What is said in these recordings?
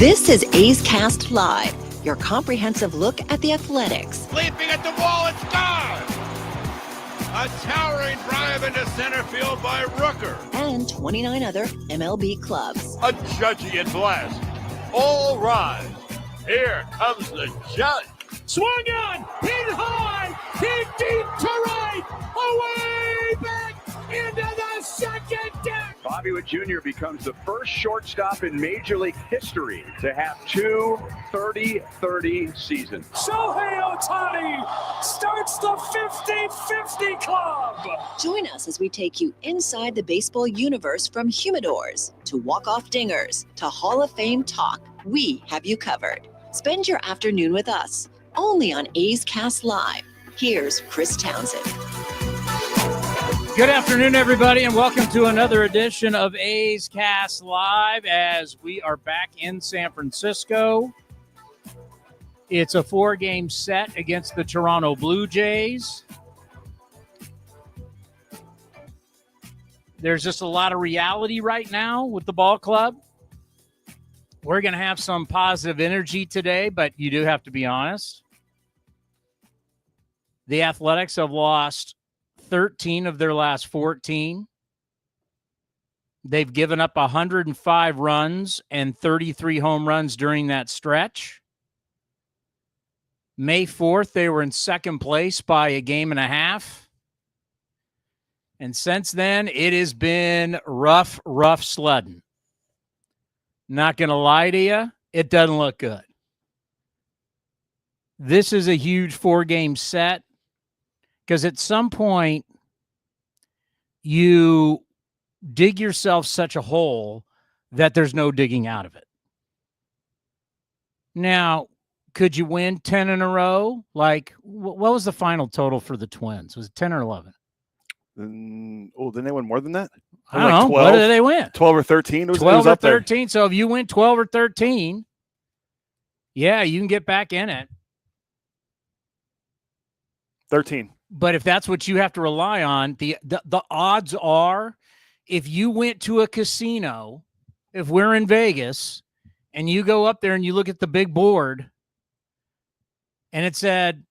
This is A's Cast Live, your comprehensive look at the Athletics. Leaping at the wall, it's gone! A towering drive into center field by Rooker. And 29 other MLB clubs. A judgy blast. All rise. Here comes the judge. Swung on, hit high, hit deep to right, away back into the second deck. Bobby Witt Jr. becomes the first shortstop in Major League history to have two 30-30 seasons. Shohei Ohtani starts the 50-50 club. Join us as we take you inside the baseball universe, from humidors to walk-off dingers to Hall of Fame talk. We have you covered. Spend your afternoon with us, only on A's Cast Live. Here's Chris Townsend. Good afternoon, everybody, and welcome to another edition of A's Cast Live as we are back in San Francisco. It's a 4-game set against the Toronto Blue Jays. There's just a lot of reality right now with the ball club. We're going to have some positive energy today, but you do have to be honest. The Athletics have lost 13 of their last 14. They've given up 105 runs and 33 home runs during that stretch. May 4th, they were in second place by a game and a half. And since then, it has been rough sledding. Not going to lie to you, it doesn't look good. This is a huge 4-game set because at some point you dig yourself such a hole that there's no digging out of it. Now, could you win 10 in a row? Like, what was the final total for the Twins? Was it 10 or 11? Didn't they win more than that? I don't know. 12, what did they win? 12 or 13? 12 or 13. So if you win 12 or 13, yeah, you can get back in it. 13. But if that's what you have to rely on, the odds are, if you went to a casino, if we're in Vegas, and you go up there and you look at the big board, and it said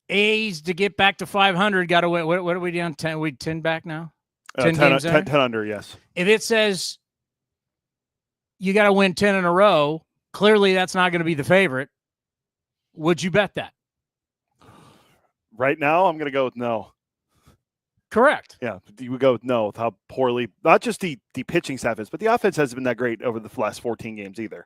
A's to get back to 500, got to win. What are we doing? 10? We 10 back now? 10 games 10 under, yes. If it says you got to win 10 in a row, clearly that's not going to be the favorite. Would you bet that? Right now, I'm going to go with no. Correct. Yeah, you would go with no with how poorly, not just the pitching staff is, but the offense hasn't been that great over the last 14 games either.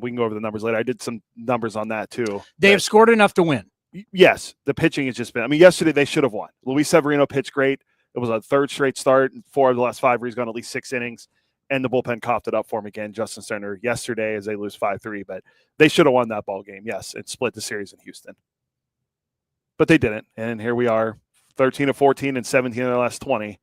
We can go over the numbers later. I did some numbers on that too. They have scored enough to win. Yes, the pitching has just been, yesterday they should have won. Luis Severino pitched great. It was a third straight start. 4 of the last 5 where he's gone at least 6 innings, and the bullpen coughed it up for him again. Justin Sterner yesterday as they lose 5-3, but they should have won that ball game, yes, and split the series in Houston. But they didn't, and here we are, 13 of 14 and 17 of their last 20,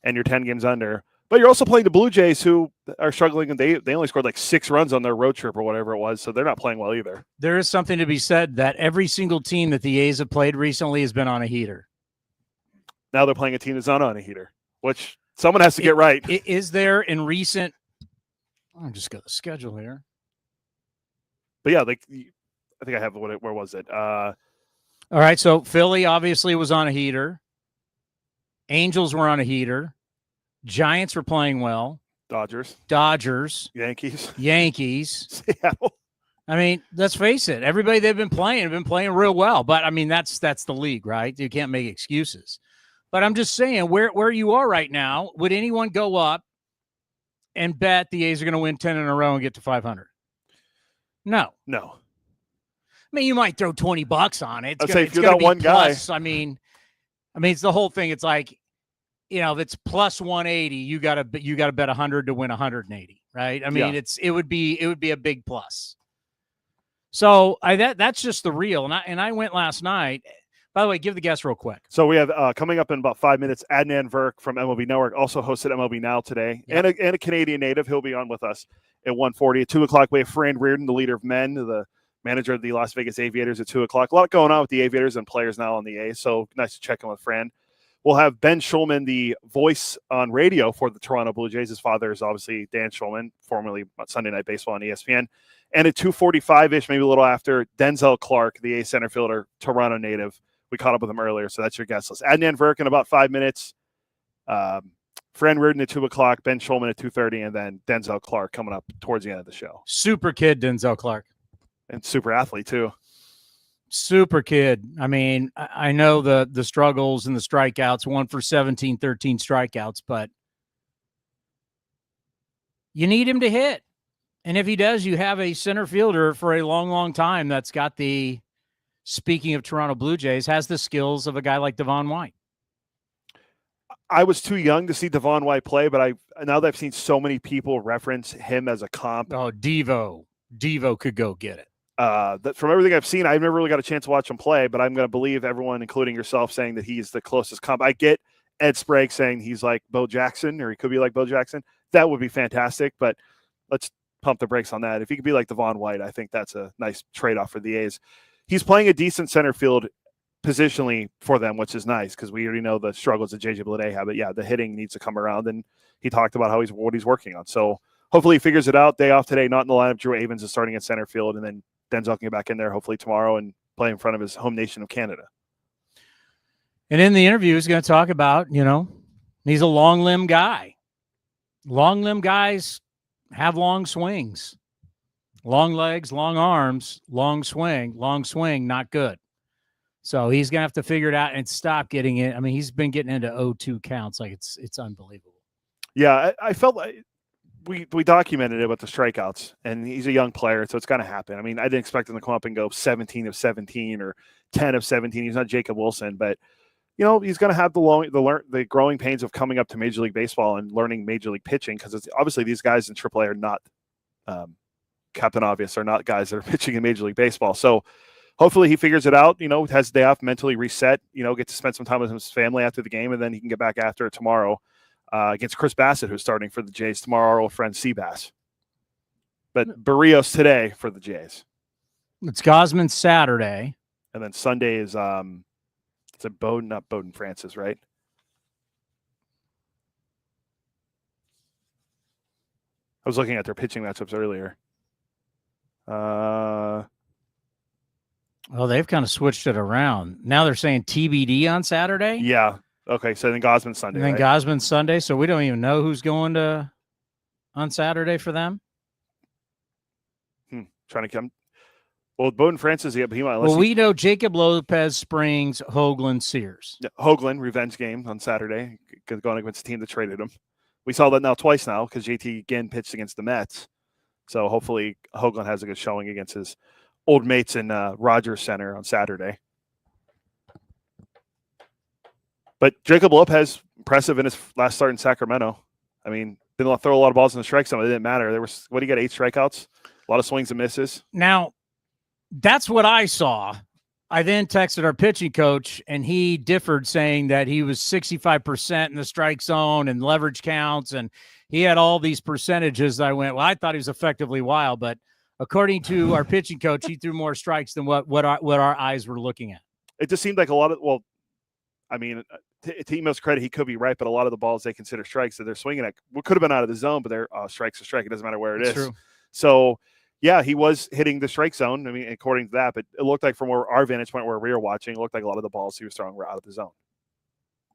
and you're 10 games under. But you're also playing the Blue Jays, who are struggling, and they only scored like 6 runs on their road trip or whatever it was, so they're not playing well either. There is something to be said that every single team that the A's have played recently has been on a heater. Now they're playing a team that's not on a heater, which someone has to get right. Is there in recent – I'll just go to the schedule here. But, yeah, I think I have – where was it? All right, so Philly obviously was on a heater. Angels were on a heater. Giants were playing well. Dodgers. Yankees. Seattle. I mean, let's face it. Everybody they've been playing real well. But, that's the league, right? You can't make excuses. But I'm just saying, where you are right now, would anyone go up and bet the A's are going to win 10 in a row and get to 500? No. You might throw $20 on it. I'd say if you're that one guy. It's the whole thing. It's like, if it's plus 180, you gotta bet 100 to win 180, right? It would be a big plus. So that's just the real. And I went last night. By the way, give the guest real quick. So we have coming up in about 5 minutes, Adnan Virk from MLB Network, also hosted MLB Now today, and a Canadian native. He'll be on with us at 1:40. At 2 o'clock, we have Fran Riordan, the leader of men, the manager of the Las Vegas Aviators, at 2 o'clock. A lot going on with the Aviators and players now on the A's, so nice to check in with Fran. We'll have Ben Shulman, the voice on radio for the Toronto Blue Jays. His father is obviously Dan Shulman, formerly Sunday Night Baseball on ESPN. And at 2:45-ish, maybe a little after, Denzel Clarke, the ace center fielder, Toronto native. We caught up with him earlier, so that's your guest list. Adnan Virk in about 5 minutes. Fran Riordan at 2 o'clock, Ben Shulman at 2:30, and then Denzel Clarke coming up towards the end of the show. Super kid, Denzel Clarke. And super athlete, too. Super kid. I mean, I know the struggles and the strikeouts, 1 for 17, 13 strikeouts, but you need him to hit. And if he does, you have a center fielder for a long, long time that's got the, speaking of Toronto Blue Jays, has the skills of a guy like Devon White. I was too young to see Devon White play, but now that I've seen so many people reference him as a comp. Oh, Devo could go get it. That from everything I've seen, I've never really got a chance to watch him play, but I'm going to believe everyone, including yourself, saying that he's the closest comp. I get Ed Sprague saying he's like Bo Jackson, or he could be like Bo Jackson. That would be fantastic, but let's pump the brakes on that. If he could be like Devon White, I think that's a nice trade-off for the A's. He's playing a decent center field positionally for them, which is nice because we already know the struggles that JJ Bleday have. But yeah, the hitting needs to come around, and he talked about what he's working on. So hopefully he figures it out. Day off today, not in the lineup. Drew Avens is starting at center field, and then Denzel can get back in there hopefully tomorrow and play in front of his home nation of Canada. And in the interview, he's going to talk about, he's a long limb guy. Long limb guys have long swings, long legs, long arms, long swing, not good. So he's going to have to figure it out and stop getting it. I mean, he's been getting into 0-2 counts. Like it's unbelievable. Yeah. I felt like we documented it with the strikeouts, and he's a young player, so it's going to happen. I mean, I didn't expect him to come up and go 17 of 17 or 10 of 17. He's not Jacob Wilson, but he's going to have the growing pains of coming up to Major League Baseball and learning Major League pitching, because it's obviously these guys in AAA are not Captain Obvious, are not guys that are pitching in Major League Baseball. So hopefully he figures it out, has a day off, mentally reset, get to spend some time with his family after the game, and then he can get back after it tomorrow against Chris Bassett, who's starting for the Jays tomorrow, our old friend Seabass. But Barrios today for the Jays. It's Gosman Saturday. And then Sunday is it's a Bowden, not Bowden Francis, right? I was looking at their pitching matchups earlier. Well, they've kind of switched it around. Now they're saying TBD on Saturday. Yeah. Okay. So then Gosman Sunday. And then right? Gosman Sunday. So we don't even know who's going to on Saturday for them. Trying to come. Well, Bowden Francis, yeah, but he might. Well, we know Jacob Lopez, Springs, Hoagland, Sears. Yeah, Hoagland, revenge game on Saturday, going against the team that traded him. We saw that now twice now because JT again pitched against the Mets. So hopefully Hoagland has a good showing against his old mates in Rogers Center on Saturday. But Jacob Lopez, impressive in his last start in Sacramento. I mean, didn't throw a lot of balls in the strike zone. It didn't matter. There was, what do you get, 8 strikeouts? A lot of swings and misses. Now, that's what I saw. I then texted our pitching coach, and he differed, saying that he was 65% in the strike zone and leverage counts, and he had all these percentages. I went, well, I thought he was effectively wild, but according to our pitching coach, he threw more strikes than what our eyes were looking at. It just seemed like a lot of, well, I mean, to Emo's credit, he could be right, but a lot of the balls they consider strikes that they're swinging at could have been out of the zone, but they're strikes to strike. It doesn't matter where it is. True. So, yeah, he was hitting the strike zone. I mean, according to that, but it looked like from our vantage point where we were watching, it looked like a lot of the balls he was throwing were out of the zone.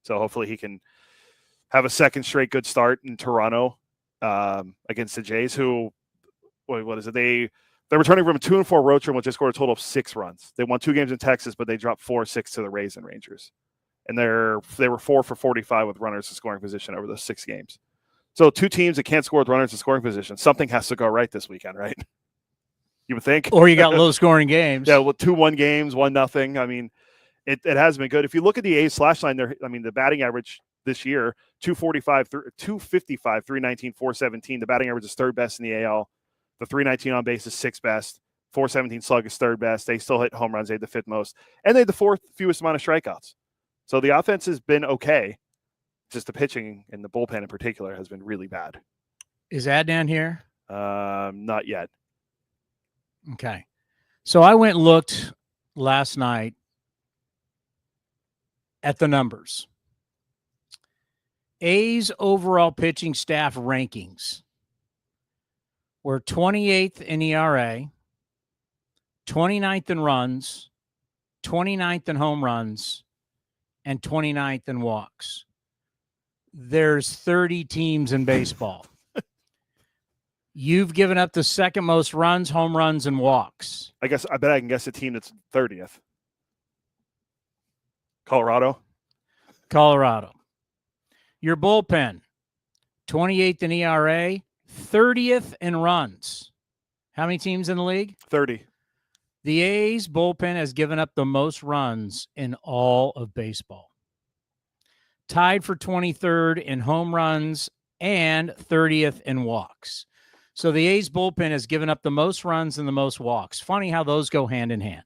So hopefully he can have a second straight good start in Toronto against the Jays, who, what is it? They're returning from a 2-4 road trip, which just scored a total of 6 runs. They won 2 games in Texas, but they dropped 4-6 to the Rays and Rangers. And they were 4 for 45 with runners in scoring position over those 6 games. So 2 teams that can't score with runners in scoring position. Something has to go right this weekend, right? You would think. Or you got low scoring games. Yeah, well, 2-1 games, 1-0. I mean, it has been good. If you look at the A's slash line there, I mean, the batting average this year, 245, 255, 319, 417. The batting average is 3rd best in the AL. The 319 on base is 6th best. 417 slug is 3rd best. They still hit home runs. They had the 5th most. And they had the 4th fewest amount of strikeouts. So the offense has been okay. Just the pitching and the bullpen in particular has been really bad. Is Adnan here? Not yet. Okay. So I went and looked last night at the numbers. A's overall pitching staff rankings. We're 28th in ERA, 29th in runs, 29th in home runs, and 29th in walks. There's 30 teams in baseball. You've given up the second most runs, home runs, and walks. I bet I can guess a team that's 30th. Colorado. Your bullpen, 28th in ERA, 30th in runs. How many teams in the league? 30. The A's bullpen has given up the most runs in all of baseball. Tied for 23rd in home runs and 30th in walks. So the A's bullpen has given up the most runs and the most walks. Funny how those go hand in hand.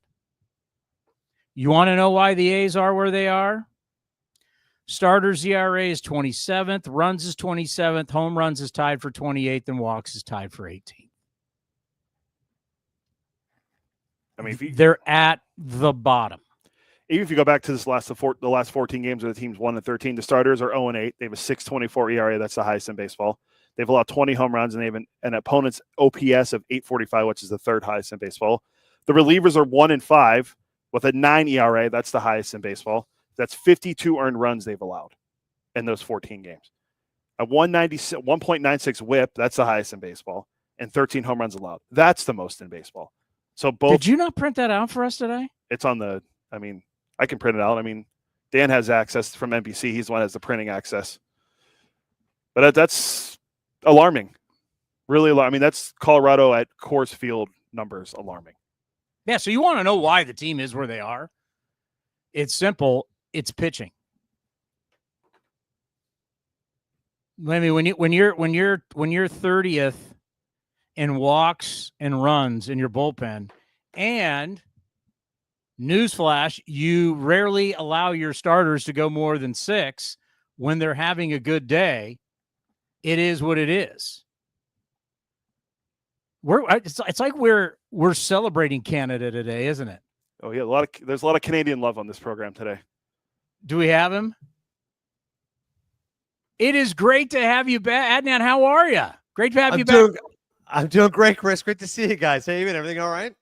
You want to know why the A's are where they are? Starters ERA is 27th, runs is 27th, home runs is tied for 28th, and walks is tied for 18th. I mean, they're at the bottom. Even if you go back to the last 14 games where the team's 1-13, the starters are 0-8. They have a 6.24 ERA. That's the highest in baseball. They've allowed 20 home runs, and they have an opponent's OPS of 845, which is the third highest in baseball. The relievers are 1-5 with a 9 ERA. That's the highest in baseball. That's 52 earned runs they've allowed in those 14 games. A 1.96 whip, that's the highest in baseball, and 13 home runs allowed. That's the most in baseball. So both. Did you not print that out for us today? It's on the. I mean, I can print it out. I mean, Dan has access from NBC. He's the one that has the printing access. But that's alarming. Really alarming. I mean, that's Colorado at Coors Field numbers alarming. Yeah. So you want to know why the team is where they are? It's simple. It's pitching. I mean, when you're 30th in walks and runs in your bullpen, and newsflash, you rarely allow your starters to go more than 6 when they're having a good day. It is what it is. It's like we're celebrating Canada today, isn't it? Oh yeah, there's a lot of Canadian love on this program today. Do we have him? It is great to have you back. Adnan, how are you? Great to have you back. I'm doing great, Chris. Great to see you guys. Hey, everything all right?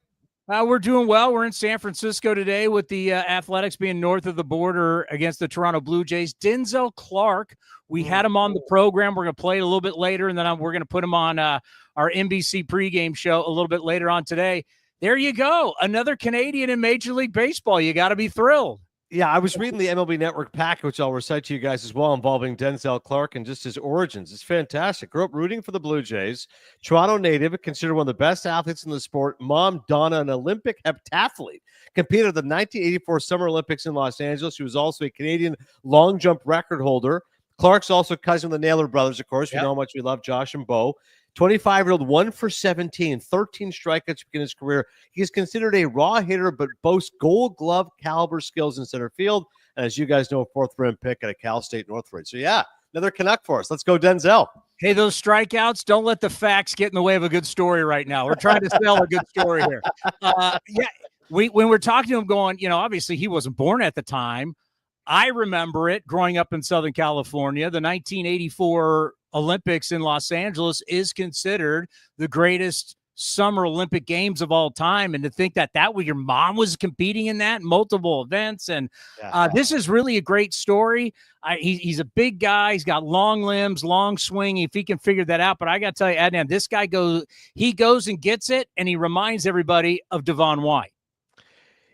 We're doing well. We're in San Francisco today with the Athletics being north of the border against the Toronto Blue Jays. Denzel Clarke, we had him on the program. We're going to play it a little bit later, and then we're going to put him on our NBC pregame show a little bit later on today. There you go. Another Canadian in Major League Baseball. You got to be thrilled. Yeah, I was reading the MLB Network pack, which I'll recite to you guys as well, involving Denzel Clarke and just his origins. It's fantastic. Grew up rooting for the Blue Jays. Toronto native, considered one of the best athletes in the sport. Mom, Donna, an Olympic heptathlete. Competed at the 1984 Summer Olympics in Los Angeles. She was also a Canadian long jump record holder. Clark's also cousin of the Naylor brothers, of course. We know how much we love Josh and Bo. 25-year-old, 1 for 17, 13 strikeouts to begin his career. He's considered a raw hitter, but boasts Gold Glove caliber skills in center field. And as you guys know, a 4th-round pick at a Cal State Northridge. So, yeah, another Canuck for us. Let's go, Denzel. Hey, those strikeouts, don't let the facts get in the way of a good story right now. We're trying to sell a good story here. When we're talking to him going, obviously he wasn't born at the time. I remember it growing up in Southern California. The 1984 Olympics in Los Angeles is considered the greatest summer Olympic games of all time. And to think that your mom was competing in that, multiple events. And this is really a great story. He's a big guy. He's got long limbs, long swing, if he can figure that out. But I got to tell you, Adnan, this guy goes and gets it, and he reminds everybody of Devon White.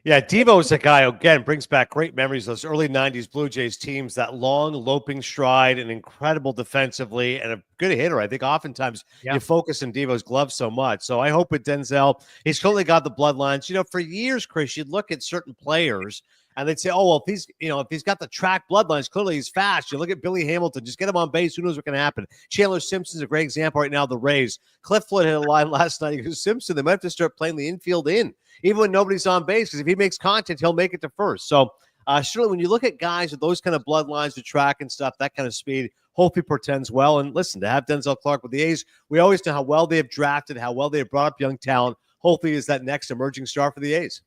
Yeah, Devo's a guy who, again, brings back great memories of those early 90s Blue Jays teams, that long, loping stride and incredible defensively and a good hitter. I think oftentimes you focus on Devo's glove so much. So I hope with Denzel, he's clearly got the bloodlines. For years, Chris, you'd look at certain players and they'd say, oh, well, if he's got the track bloodlines, clearly he's fast. You look at Billy Hamilton, just get him on base. Who knows what can happen? Chandler Simpson's a great example right now, the Rays. Cliff Floyd hit a line last night. He goes, Simpson, they might have to start playing the infield in, even when nobody's on base, because if he makes contact, he'll make it to first. So surely when you look at guys with those kind of bloodlines, the track and stuff, that kind of speed, hopefully portends well. And listen, to have Denzel Clarke with the A's, we always know how well they have drafted, how well they have brought up young talent. Hopefully is that next emerging star for the A's.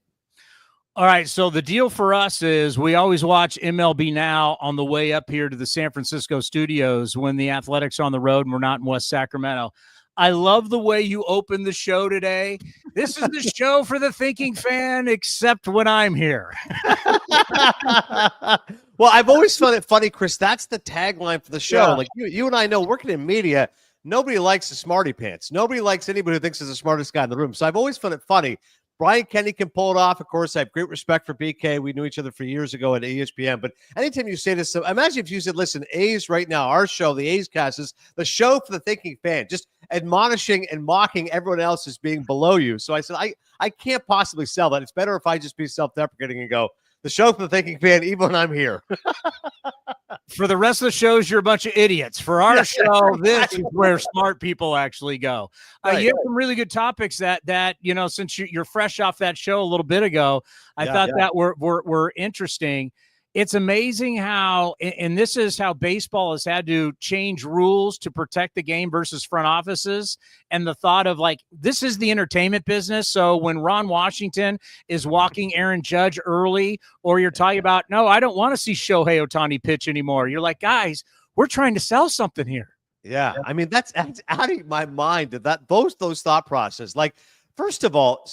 All right, so the deal for us is we always watch MLB Now on the way up here to the San Francisco studios when the Athletics are on the road and we're not in West Sacramento. I love the way you opened the show today. This is the show for the thinking fan, except when I'm here. Well, I've always found it funny, Chris. That's the tagline for the show. Yeah. Like you and I know, working in media, nobody likes the smarty pants. Nobody likes anybody who thinks is the smartest guy in the room. So I've always found it funny. Brian Kenny can pull it off. Of course, I have great respect for BK. We knew each other for years ago at ESPN. But anytime you say this, so imagine if you said, listen, A's right now, our show, the A's cast, is the show for the thinking fan, just admonishing and mocking everyone else as being below you. So I said, I can't possibly sell that. It's better if I just be self-deprecating and go, the show for the thinking fan, even when I'm here. For the rest of the shows, you're a bunch of idiots. For our show, this is where smart people actually go. You have some really good topics that you know, since you're fresh off that show a little bit ago, I thought that were interesting. It's amazing how, and this is how baseball has had to change rules to protect the game versus front offices. And the thought of like, this is the entertainment business. So when Ron Washington is walking Aaron Judge early, or you're talking about, no, I don't want to see Shohei Ohtani pitch anymore. You're like, guys, we're trying to sell something here. Yeah. I mean, that's out of my mind that those thought process. Like, first of all,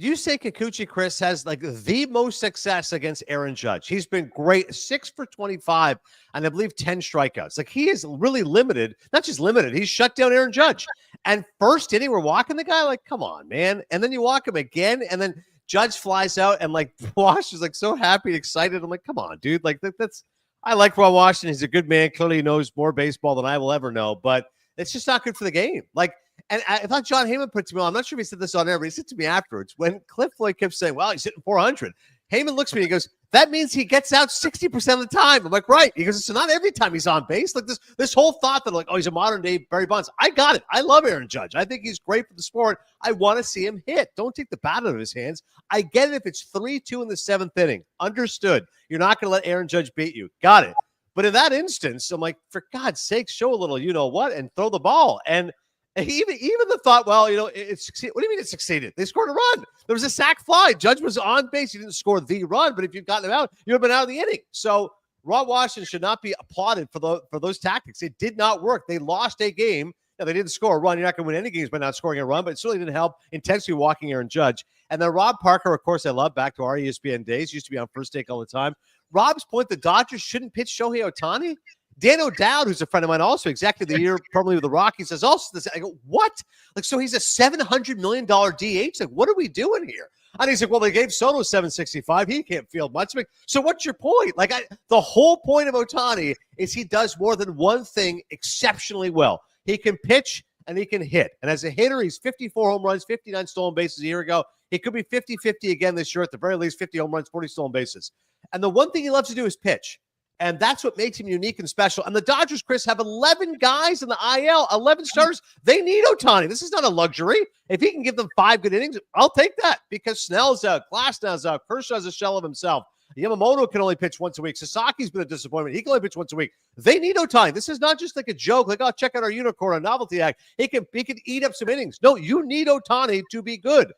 you say Kikuchi, Chris, has like the most success against Aaron Judge. He's been great, 6 for 25, and I believe 10 strikeouts. Like, he is really limited, not just limited, he's shut down Aaron Judge. And first inning, we're walking the guy, like, come on, man. And then you walk him again, and then Judge flies out, and like Wash is like so happy and excited. I'm like, come on, dude. Like, that's I like Ron Washington. He's a good man. Clearly he knows more baseball than I will ever know, but it's just not good for the game. Like, and I thought John Heyman put to me on. I'm not sure if he said this on air, but he said to me afterwards when Cliff Floyd kept saying, well, he's hitting 400. Heyman looks at me and he goes, that means he gets out 60% of the time. I'm like, right. He goes, so not every time he's on base. Like this whole thought that like, oh, he's a modern day Barry Bonds. I got it. I love Aaron Judge. I think he's great for the sport. I want to see him hit. Don't take the bat out of his hands. I get it if it's 3-2 in the 7th inning. Understood. You're not going to let Aaron Judge beat you. Got it. But in that instance, I'm like, for God's sake, show a little, you know what, and throw the ball. And even the thought, well, you know, it succeeded. What do you mean it succeeded? They scored a run. There was a sac fly. Judge was on base. He didn't score the run, but if you'd gotten him out, you would have been out of the inning. So Ron Washington should not be applauded for those tactics. It did not work. They lost a game. Now, they didn't score a run. You're not going to win any games by not scoring a run, but it certainly didn't help intensely walking Aaron Judge. And then Rob Parker, of course, I love, back to our ESPN days, used to be on First Take all the time. Rob's point, the Dodgers shouldn't pitch Shohei Ohtani. Dan O'Dowd, who's a friend of mine, also executive of the year, probably with the Rockies, says also this. I go, what? Like, so he's a $700 million DH? Like, what are we doing here? And he's like, well, they gave Soto $765. He can't field much. Like, so what's your point? Like, the whole point of Ohtani is he does more than one thing exceptionally well. He can pitch and he can hit. And as a hitter, he's 54 home runs, 59 stolen bases a year ago. He could be 50-50 again this year, at the very least, 50 home runs, 40 stolen bases. And the one thing he loves to do is pitch. And that's what makes him unique and special. And the Dodgers, Chris, have 11 guys in the IL, 11 starters. They need Ohtani. This is not a luxury. If he can give them 5 good innings, I'll take that, because Snell's out, Glasnow's out, Kershaw's a shell of himself. Yamamoto can only pitch once a week. Sasaki's been a disappointment. He can only pitch once a week. They need Ohtani. This is not just like a joke, like, oh, check out our unicorn, a novelty act. He can eat up some innings. No, you need Ohtani to be good.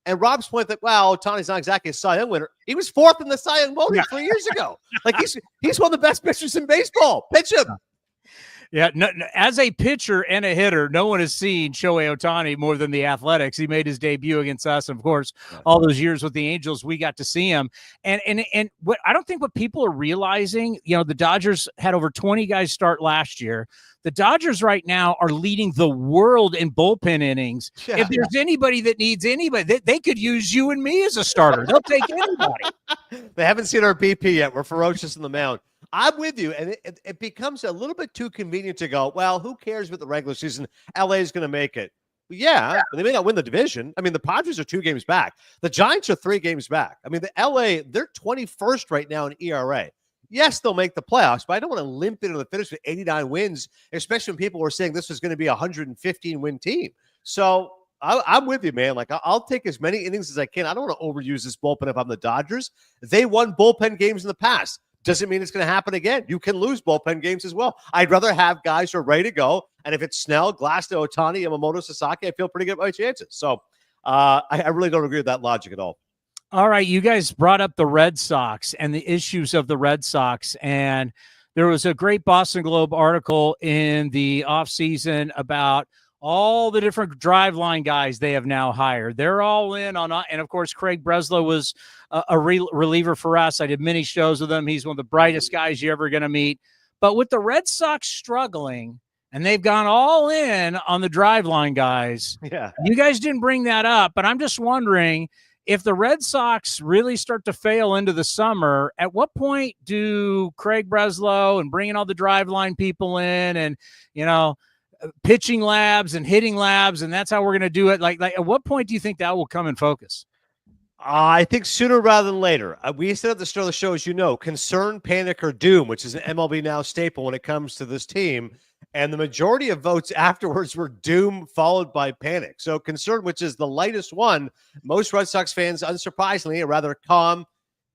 And Rob's point that, well, Ohtani's not exactly a Cy Young winner. He was 4th in the Cy Young voting 3 years ago. Like, he's one of the best pitchers in baseball. Pitch him. Yeah, no, as a pitcher and a hitter, no one has seen Shohei Ohtani more than the Athletics. He made his debut against us, and of course, all those years with the Angels, we got to see him. And what I don't think what people are realizing, you know, the Dodgers had over 20 guys start last year. The Dodgers right now are leading the world in bullpen innings. Yeah. If there's anybody that needs anybody, they could use you and me as a starter. They'll take anybody. They haven't seen our BP yet. We're ferocious in the mound. I'm with you, and it becomes a little bit too convenient to go, well, who cares with the regular season? LA is going to make it. Yeah, they may not win the division. I mean, the Padres are 2 games back. The Giants are 3 games back. I mean, the LA, they're 21st right now in ERA. Yes, they'll make the playoffs, but I don't want to limp into the finish with 89 wins, especially when people were saying this was going to be a 115-win team. So I'm with you, man. Like, I'll take as many innings as I can. I don't want to overuse this bullpen if I'm the Dodgers. They won bullpen games in the past. Doesn't mean it's going to happen again. You can lose bullpen games as well. I'd rather have guys who are ready to go. And if it's Snell, Glasnow, Ohtani, Yamamoto, Sasaki, I feel pretty good about my chances. So I really don't agree with that logic at all. All right, you guys brought up the Red Sox and the issues of the Red Sox, and there was a great Boston Globe article in the offseason about all the different driveline guys they have now hired. They're all in on, and of course, Craig Breslow was a reliever for us. I did many shows with him. He's one of the brightest guys you're ever going to meet. But with the Red Sox struggling, and they've gone all in on the driveline guys. Yeah. You guys didn't bring that up, but I'm just wondering if the Red Sox really start to fail into the summer, at what point do Craig Breslow and bringing all the driveline people in and, pitching labs and hitting labs, and that's how we're going to do it? Like, at what point do you think that will come in focus? I think sooner rather than later. We said at the start of the show, as you know, concern, panic, or doom, which is an MLB Now staple when it comes to this team. And the majority of votes afterwards were doom followed by panic. So concern, which is the lightest one, most Red Sox fans, unsurprisingly, a rather calm,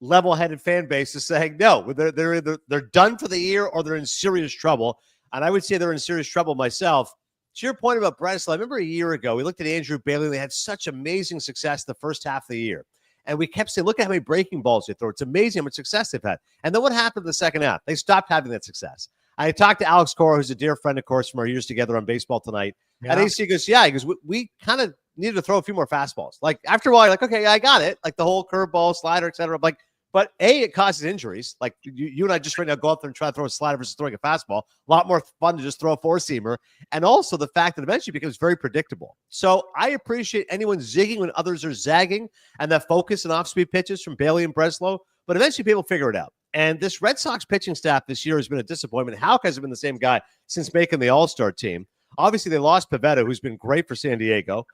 level-headed fan base is saying, no, they're either they're done for the year or they're in serious trouble. And I would say they're in serious trouble myself. To your point about Breslow, I remember a year ago, we looked at Andrew Bailey. They had such amazing success the first half of the year. And we kept saying, look at how many breaking balls they throw. It's amazing how much success they've had. And then what happened in the second half? They stopped having that success. I talked to Alex Cora, who's a dear friend, of course, from our years together on Baseball Tonight. Yeah. And he goes, he goes, we kind of needed to throw a few more fastballs. Like, after a while, you're like, okay, I got it. Like the whole curveball, slider, et cetera. Like, but it causes injuries. Like you and I just right now go out there and try to throw a slider versus throwing a fastball. A lot more fun to just throw a four-seamer. And also the fact that eventually it becomes very predictable. So I appreciate anyone zigging when others are zagging and that focus and off-speed pitches from Bailey and Breslow. But eventually people figure it out. And this Red Sox pitching staff this year has been a disappointment. Houck hasn't been the same guy since making the All-Star team. Obviously, they lost Pivetta, who's been great for San Diego.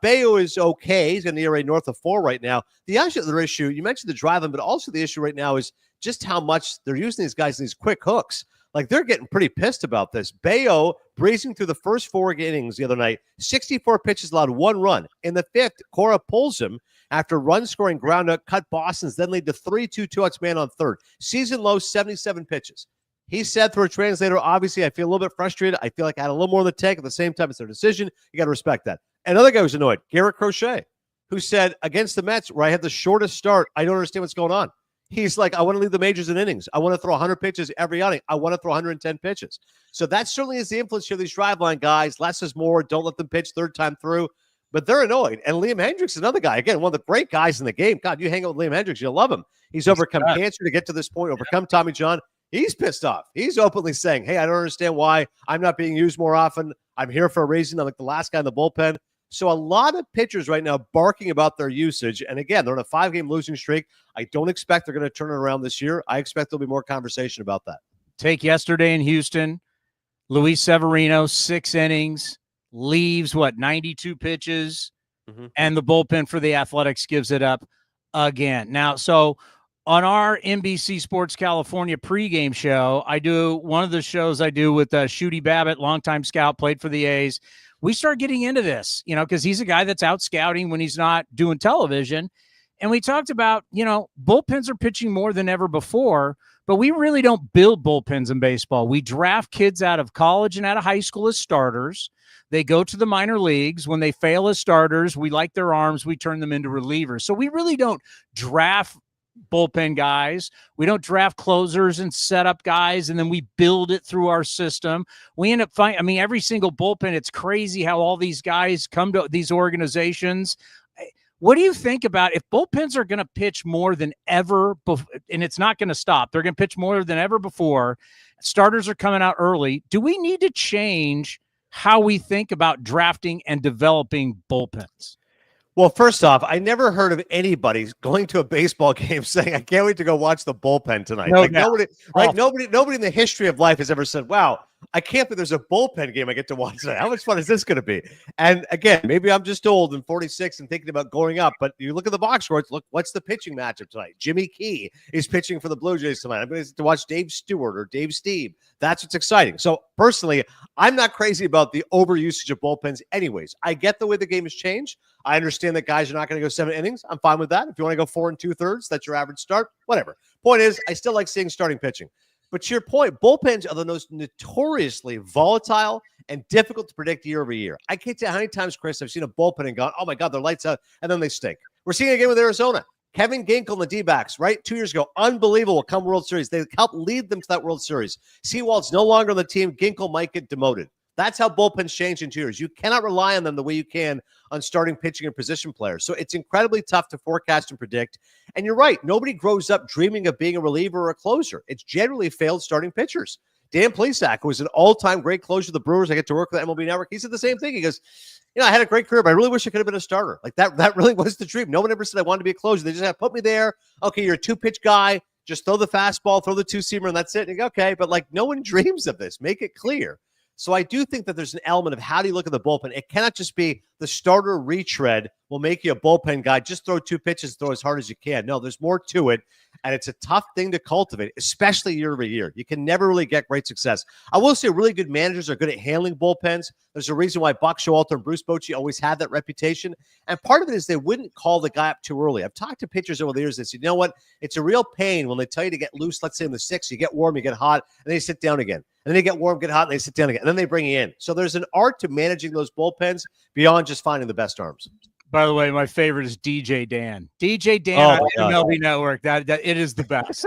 Bayo is okay. He's in the ERA north of 4 right now. The other issue, you mentioned the drive-in, but also the issue right now is just how much they're using these guys in these quick hooks. Like, they're getting pretty pissed about this. Bayo breezing through the first 4 innings the other night, 64 pitches, allowed 1 run. In the 5th, Cora pulls him after run-scoring ground-out, cut Boston's, then lead to 3-2 two-outs man on third. Season low, 77 pitches. He said through a translator, obviously, I feel a little bit frustrated. I feel like I had a little more in the tank. At the same time, it's their decision. You got to respect that. Another guy who's annoyed, Garrett Crochet, who said, against the Mets, where I had the shortest start, I don't understand what's going on. He's like, I want to lead the majors in innings. I want to throw 100 pitches every outing. I want to throw 110 pitches. So that certainly is the influence here of these driveline guys. Less is more. Don't let them pitch third time through. But they're annoyed. And Liam Hendriks is another guy. Again, one of the great guys in the game. God, you hang out with Liam Hendriks, you'll love him. He's overcome cancer to get to this point, overcome Tommy John. He's pissed off. He's openly saying, hey, I don't understand why I'm not being used more often. I'm here for a reason. I'm like the last guy in the bullpen. So a lot of pitchers right now barking about their usage. And again, they're on a 5-game losing streak. I don't expect they're going to turn it around this year. I expect there'll be more conversation about that. Take yesterday in Houston, Luis Severino, 6 innings, leaves, 92 pitches, and the bullpen for the Athletics gives it up again. Now, so on our NBC Sports California pregame show, I do one of the shows I do with Shooty Babbitt, longtime scout, played for the A's. We start getting into this, because he's a guy that's out scouting when he's not doing television. And we talked about, bullpens are pitching more than ever before, but we really don't build bullpens in baseball. We draft kids out of college and out of high school as starters. They go to the minor leagues. When they fail as starters, we like their arms. We turn them into relievers. So we really don't draft bullpen guys. We don't draft closers and setup guys, and then we build it through our system. We end up finding, every single bullpen, it's crazy how all these guys come to these organizations. What do you think about if bullpens are going to pitch more than ever, and it's not going to stop, they're going to pitch more than ever before, starters are coming out early, do we need to change how we think about drafting and developing bullpens? Well, first off, I never heard of anybody going to a baseball game saying, I can't wait to go watch the bullpen tonight. Nobody in the history of life has ever said, wow, I can't believe there's a bullpen game I get to watch tonight. How much fun is this going to be? And again, maybe I'm just old and 46 and thinking about going up, but you look at the box scores, look, what's the pitching matchup tonight? Jimmy Key is pitching for the Blue Jays tonight. I'm going to watch Dave Stewart or Dave Steve. That's what's exciting. So personally, I'm not crazy about the overusage of bullpens anyways. I get the way the game has changed. I understand that guys are not going to go 7 innings. I'm fine with that. If you want to go 4 2/3, that's your average start, whatever. Point is, I still like seeing starting pitching. But to your point, bullpens are the most notoriously volatile and difficult to predict year over year. I can't tell how many times, Chris, I've seen a bullpen and gone, oh my God, their lights out, and then they stink. We're seeing it again with Arizona. Kevin Ginkel and the D-backs, right? 2 years ago, unbelievable, come World Series. They helped lead them to that World Series. Seawald's no longer on the team. Ginkel might get demoted. That's how bullpens change in 2 years. You cannot rely on them the way you can on starting pitching and position players. So it's incredibly tough to forecast and predict. And you're right. Nobody grows up dreaming of being a reliever or a closer. It's generally failed starting pitchers. Dan Plesac, who was an all-time great closer of the Brewers, I get to work with MLB Network, he said the same thing. He goes, I had a great career, but I really wish I could have been a starter. Like that really was the dream. No one ever said I wanted to be a closer. They just had put me there. Okay, you're a 2-pitch guy. Just throw the fastball, throw the 2-seamer, and that's it. And you go, okay, but no one dreams of this. Make it clear. So I do think that there's an element of how do you look at the bullpen. It cannot just be the starter retread will make you a bullpen guy. Just throw 2 pitches, throw as hard as you can. No, there's more to it, and it's a tough thing to cultivate, especially year over year. You can never really get great success. I will say really good managers are good at handling bullpens. There's a reason why Buck Showalter and Bruce Bochy always had that reputation, and part of it is they wouldn't call the guy up too early. I've talked to pitchers over the years that said, you know what? It's a real pain when they tell you to get loose, let's say in the 6th, you get warm, you get hot, and then you sit down again. And then they get warm, get hot, and they sit down again. And then they bring you in. So there's an art to managing those bullpens beyond just finding the best arms. By the way, my favorite is DJ Dan. DJ Dan on MLB Network. That it is the best.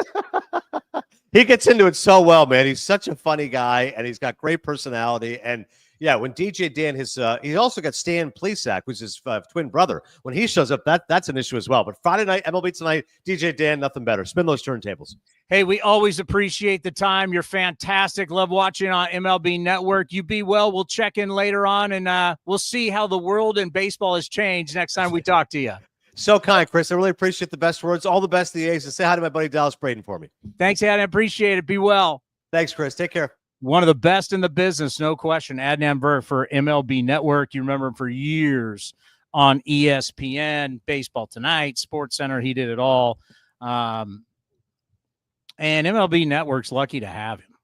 He gets into it so well, man. He's such a funny guy, and he's got great personality. And yeah, when DJ Dan, he also got Stan Plesac, who's his twin brother. When he shows up, that's an issue as well. But Friday night, MLB Tonight, DJ Dan, nothing better. Spin those turntables. Hey, we always appreciate the time. You're fantastic. Love watching on MLB Network. You be well. We'll check in later on, and we'll see how the world and baseball has changed next time we talk to you. So kind, Chris. I really appreciate the best words. All the best to the A's. And say hi to my buddy Dallas Braden for me. Thanks, Adnan. Appreciate it. Be well. Thanks, Chris. Take care. One of the best in the business, no question. Adnan Virk for MLB Network. You remember him for years on ESPN, Baseball Tonight, Sports Center. He did it all. And MLB Network's lucky to have him.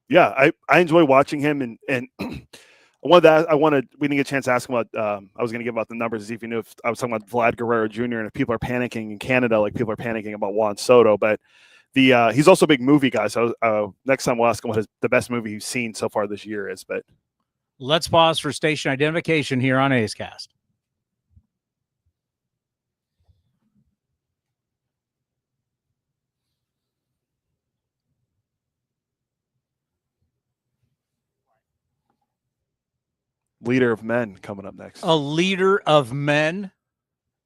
Yeah, I enjoy watching him, and we didn't get a chance to ask him about. I was going to give out the numbers to see if he knew if I was talking about Vlad Guerrero Jr. and if people are panicking in Canada like people are panicking about Juan Soto, but he's also a big movie guy. So next time we'll ask him what the best movie he's seen so far this year is. But let's pause for station identification here on A's Cast. Leader of Men coming up next. A leader of men,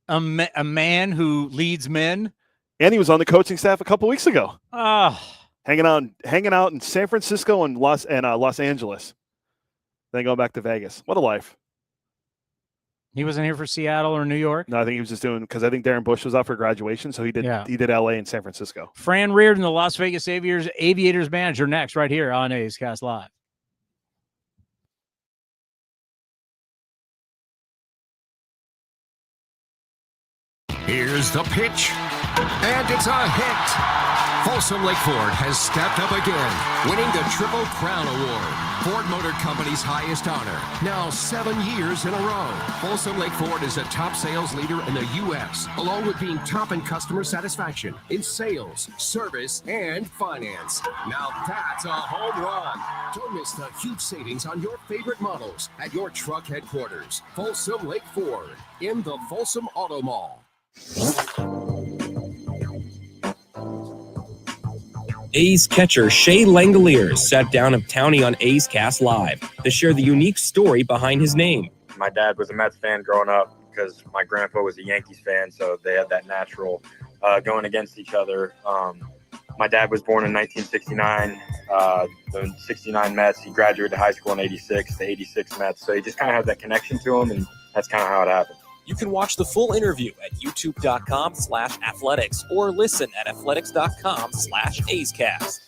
a man who leads men. And he was on the coaching staff a couple weeks ago. Hanging out in San Francisco and Los Angeles. Then going back to Vegas. What a life. He wasn't here for Seattle or New York? No, I think he was just doing because I think Darren Bush was out for graduation, so he did LA and San Francisco. Fran Riordan, the Las Vegas Aviators manager, next right here on A's Cast Live. Here's the pitch, and it's a hit. Folsom Lake Ford has stepped up again, winning the Triple Crown Award, Ford Motor Company's highest honor, now 7 years in a row. Folsom Lake Ford is a top sales leader in the U.S., along with being top in customer satisfaction in sales, service, and finance. Now that's a home run. Don't miss the huge savings on your favorite models at your truck headquarters. Folsom Lake Ford in the Folsom Auto Mall. A's catcher Shea Langoliers sat down with Townie on A's Cast Live to share the unique story behind his name. My dad was a Mets fan growing up because my grandpa was a Yankees fan, so they had that natural going against each other. My dad was born in 1969, the 69 Mets. He graduated high school in 86, the 86 Mets. So he just kind of has that connection to him, and that's kind of how it happened. You can watch the full interview at youtube.com/athletics or listen at athletics.com/A'sCast.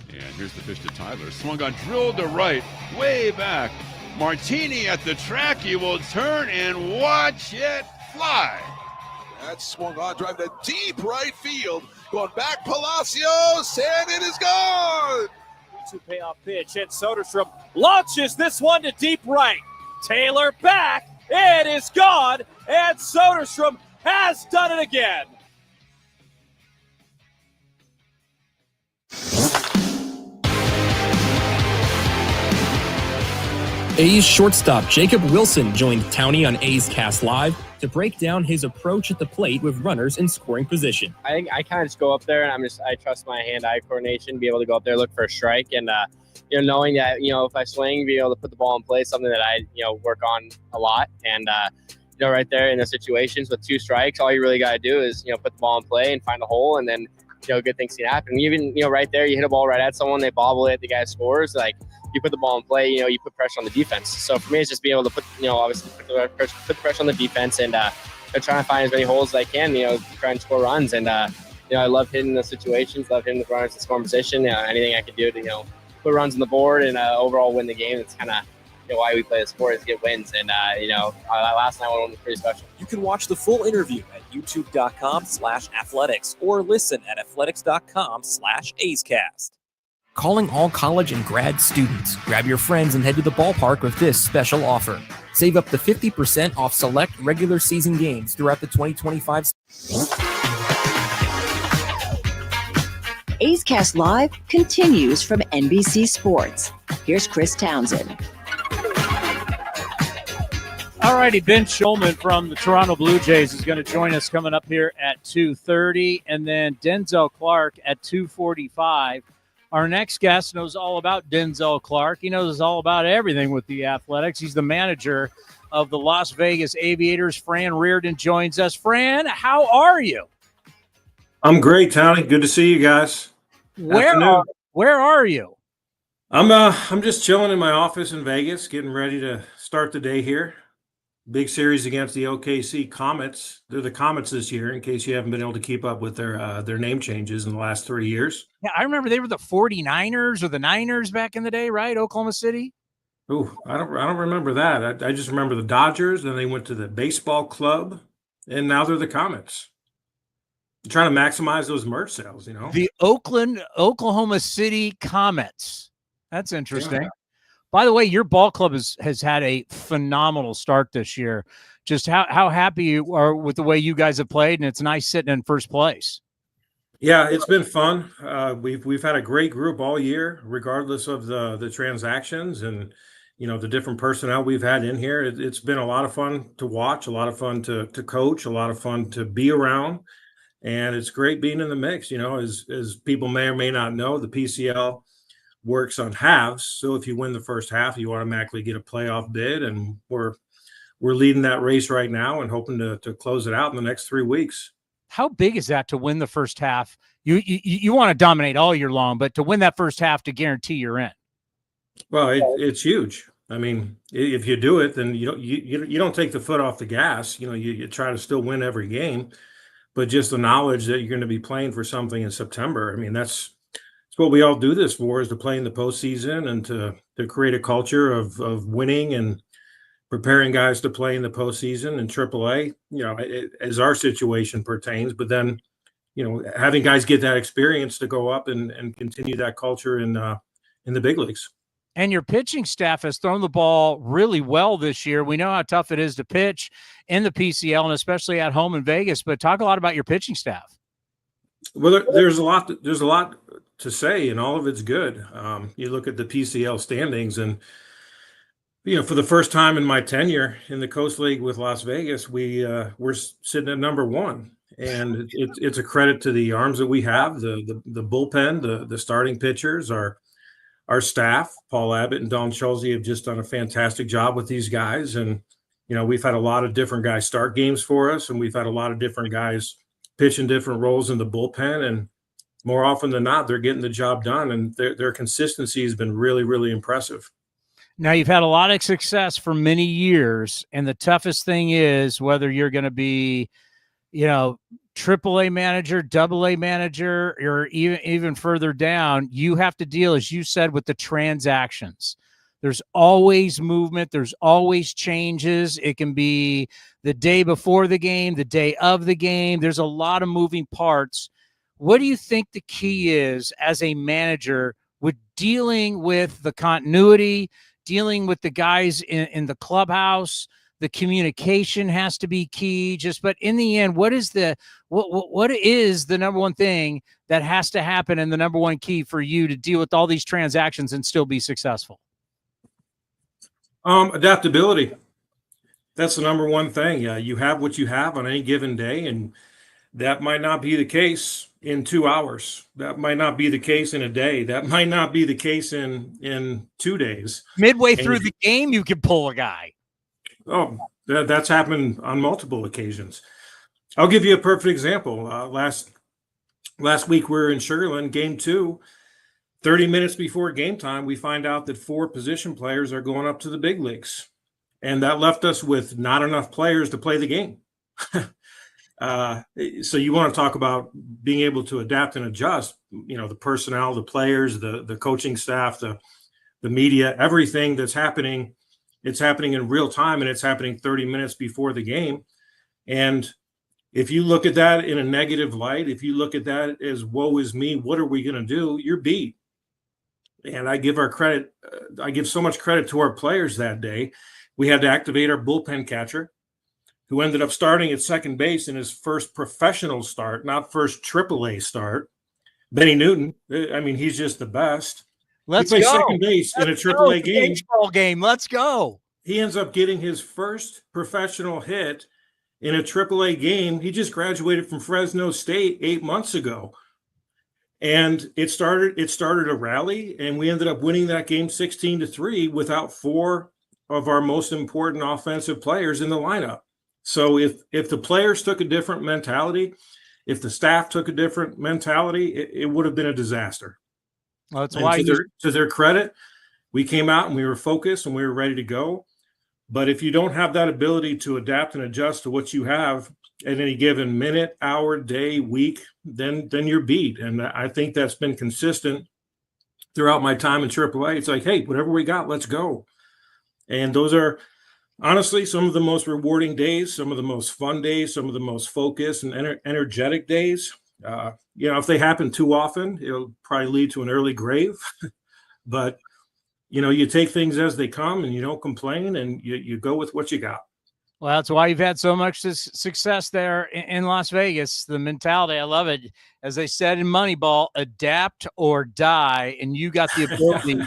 And here's the pitch to Tyler. Swung on, drilled to right, way back. Martini at the track. He will turn and watch it fly. That swung on, drive to deep right field. Going back, Palacios, and it is gone. 2 payoff pitch, and Soderstrom launches this one to deep right. Taylor back, it is gone, and Soderstrom has done it again. A's shortstop Jacob Wilson joined Towney on A's Cast Live to break down his approach at the plate with runners in scoring position. I think I kind of just go up there and I trust my hand-eye coordination, be able to go up there, look for a strike, and knowing that if I swing, be able to put the ball in play, something that I work on a lot, and right there in the situations with 2 strikes, all you really got to do is put the ball in play and find a hole, and then good things can happen. Even right there, you hit a ball right at someone, they bobble it, the guy scores. Like, you put the ball in play, you put pressure on the defense. So for me, it's just being able to put obviously put the pressure on the defense and trying to find as many holes as I can, try and score runs. And I love hitting the situations, love hitting the runners in scoring position. Anything I can do to put runs on the board and overall win the game. It's kind of why we play the sport, is to get wins. And last night one was pretty special. You can watch the full interview at youtube.com/athletics or listen at athletics.com/A'sCast. Calling all college and grad students. Grab your friends and head to the ballpark with this special offer. Save up to 50% off select regular season games throughout the 2025 A's Cast Live continues from NBC Sports. Here's Chris Townsend. All righty, Ben Shulman from the Toronto Blue Jays is going to join us coming up here at 2:30, and then Denzel Clarke at 2:45. Our next guest knows all about Denzel Clarke. He knows all about everything with the Athletics. He's the manager of the Las Vegas Aviators. Fran Riordan joins us. Fran, how are you? I'm great, Tony. Good to see you guys. Where are you? I'm just chilling in my office in Vegas, getting ready to start the day here. Big series against the OKC Comets. They're the Comets this year, in case you haven't been able to keep up with their name changes in the last 3 years. Yeah, I remember they were the 49ers or the Niners back in the day, right? Oklahoma City. Oh, I don't remember that. I just remember the Dodgers. Then they went to the baseball club, and now they're the Comets. They're trying to maximize those merch sales, The Oklahoma City Comets. That's interesting. Yeah. By the way, your ball club has had a phenomenal start this year. Just how happy you are with the way you guys have played, and it's nice sitting in first place. Yeah, it's been fun. We've had a great group all year, regardless of the transactions and the different personnel we've had in here. It's been a lot of fun to watch, a lot of fun to coach, a lot of fun to be around, and it's great being in the mix. As people may or may not know, the PCL works on halves. So if you win the first half, you automatically get a playoff bid, and we're leading that race right now and hoping to close it out in the next 3 weeks. How big is that to win the first half? You want to dominate all year long, but to win that first half to guarantee you're in. Well, it's huge. I mean, if you do it, then you don't take the foot off the gas. You try to still win every game, but just the knowledge that you're going to be playing for something in September. I mean, that's what we all do this for, is to play in the postseason and to create a culture of winning and preparing guys to play in the postseason and AAA, as our situation pertains. But then, having guys get that experience to go up and continue that culture in the big leagues. And your pitching staff has thrown the ball really well this year. We know how tough it is to pitch in the PCL and especially at home in Vegas. But talk a lot about your pitching staff. Well, there's a lot to say, and all of it's good. You look at the PCL standings, and for the first time in my tenure in the Coast League with Las Vegas, we're sitting at number 1, and it's a credit to the arms that we have, the bullpen, the starting pitchers, our staff. Paul Abbott and Don Schulze have just done a fantastic job with these guys, and we've had a lot of different guys start games for us, and we've had a lot of different guys pitch in different roles in the bullpen, and more often than not, they're getting the job done, and their consistency has been really, really impressive. Now, you've had a lot of success for many years, and the toughest thing is whether you're going to be, AAA manager, AA manager, or even further down, you have to deal, as you said, with the transactions. There's always movement. There's always changes. It can be the day before the game, the day of the game. There's a lot of moving parts. What do you think the key is as a manager with dealing with the continuity, dealing with the guys in the clubhouse? The communication has to be key. But in the end, what is the number one thing that has to happen, and the number one key for you to deal with all these transactions and still be successful? Adaptability. That's the number one thing. You have what you have on any given day, and that might not be the case in 2 hours. That might not be the case in a day. That might not be the case in 2 days. Midway through the game, you can pull a guy. Oh, that's happened on multiple occasions. I'll give you a perfect example. Last week we were in Sugarland, game 2. 30 minutes before game time, we find out that 4 position players are going up to the big leagues. And that left us with not enough players to play the game. So you want to talk about being able to adapt and adjust, the personnel, the players, the coaching staff, the media, everything that's happening. It's happening in real time, and it's happening 30 minutes before the game. And if you look at that in a negative light, if you look at that as woe is me, what are we going to do? You're beat. And I give so much credit to our players that day. We had to activate our bullpen catcher, who ended up starting at second base in his first professional start, not first AAA start. Benny Newton, I mean, he's just the best. Let's he plays go. second base in a AAA game. Baseball game. Let's go. He ends up getting his first professional hit in a AAA game. He just graduated from Fresno State 8 months ago. And it started a rally, and we ended up winning that game 16-3 without 4 of our most important offensive players in the lineup. So if the players took a different mentality, if the staff took a different mentality, it would have been a disaster. Well, that's and why to their credit, we came out and we were focused and we were ready to go. But if you don't have that ability to adapt and adjust to what you have at any given minute, hour, day, week, then you're beat. And I think that's been consistent throughout my time in AAA. It's like, hey, whatever we got, let's go. And those are honestly some of the most rewarding days, some of the most fun days, some of the most focused and energetic days. If they happen too often, it'll probably lead to an early grave. But, you take things as they come and you don't complain and you go with what you got. Well, that's why you've had so much success there in Las Vegas. The mentality, I love it. As they said in Moneyball, adapt or die, and you got the ability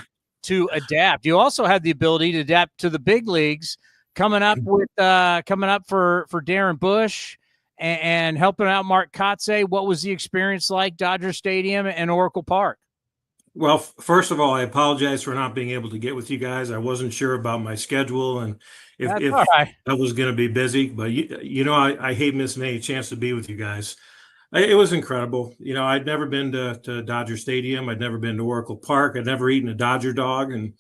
to adapt. You also had the ability to adapt to the big leagues, coming up for Darren Bush and helping out Mark Kotze. What was the experience like, Dodger Stadium and Oracle Park? Well, first of all, I apologize for not being able to get with you guys. I wasn't sure about my schedule and if I was going to be busy, but I hate missing any chance to be with you guys. It was incredible. I'd never been to Dodger Stadium. I'd never been to Oracle Park. I'd never eaten a Dodger dog, and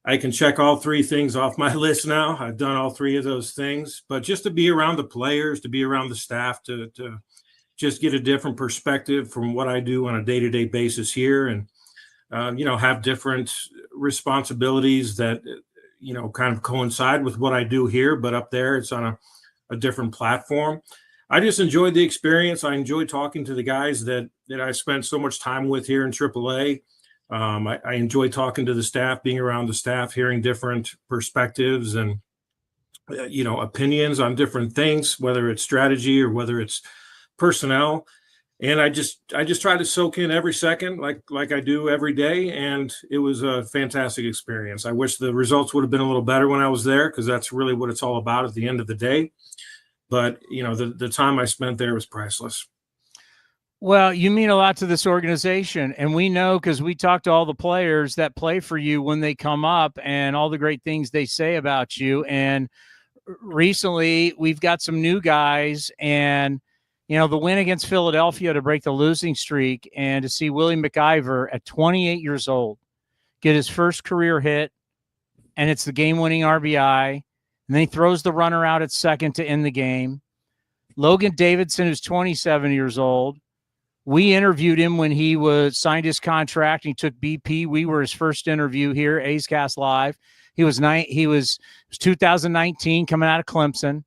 I can check all 3 things off my list now. I've done all 3 of those things, but just to be around the players, to be around the staff, to just get a different perspective from what I do on a day-to-day basis here, and have different responsibilities that, kind of coincide with what I do here, but up there it's on a different platform. I just enjoyed the experience. I enjoyed talking to the guys that I spent so much time with here in AAA. I enjoy talking to the staff, being around the staff, hearing different perspectives and, opinions on different things, whether it's strategy or whether it's personnel. And I just try to soak in every second like I do every day. And it was a fantastic experience. I wish the results would have been a little better when I was there, because that's really what it's all about at the end of the day. But, the time I spent there was priceless. Well, you mean a lot to this organization, and we know because we talk to all the players that play for you when they come up and all the great things they say about you. And recently we've got some new guys, and, the win against Philadelphia to break the losing streak and to see Willie McIver at 28 years old get his first career hit, and it's the game-winning RBI, and then he throws the runner out at second to end the game. Logan Davidson, who's 27 years old, we interviewed him when he signed his contract and he took BP. We were his first interview here, A's Cast Live. He was 2019 coming out of Clemson.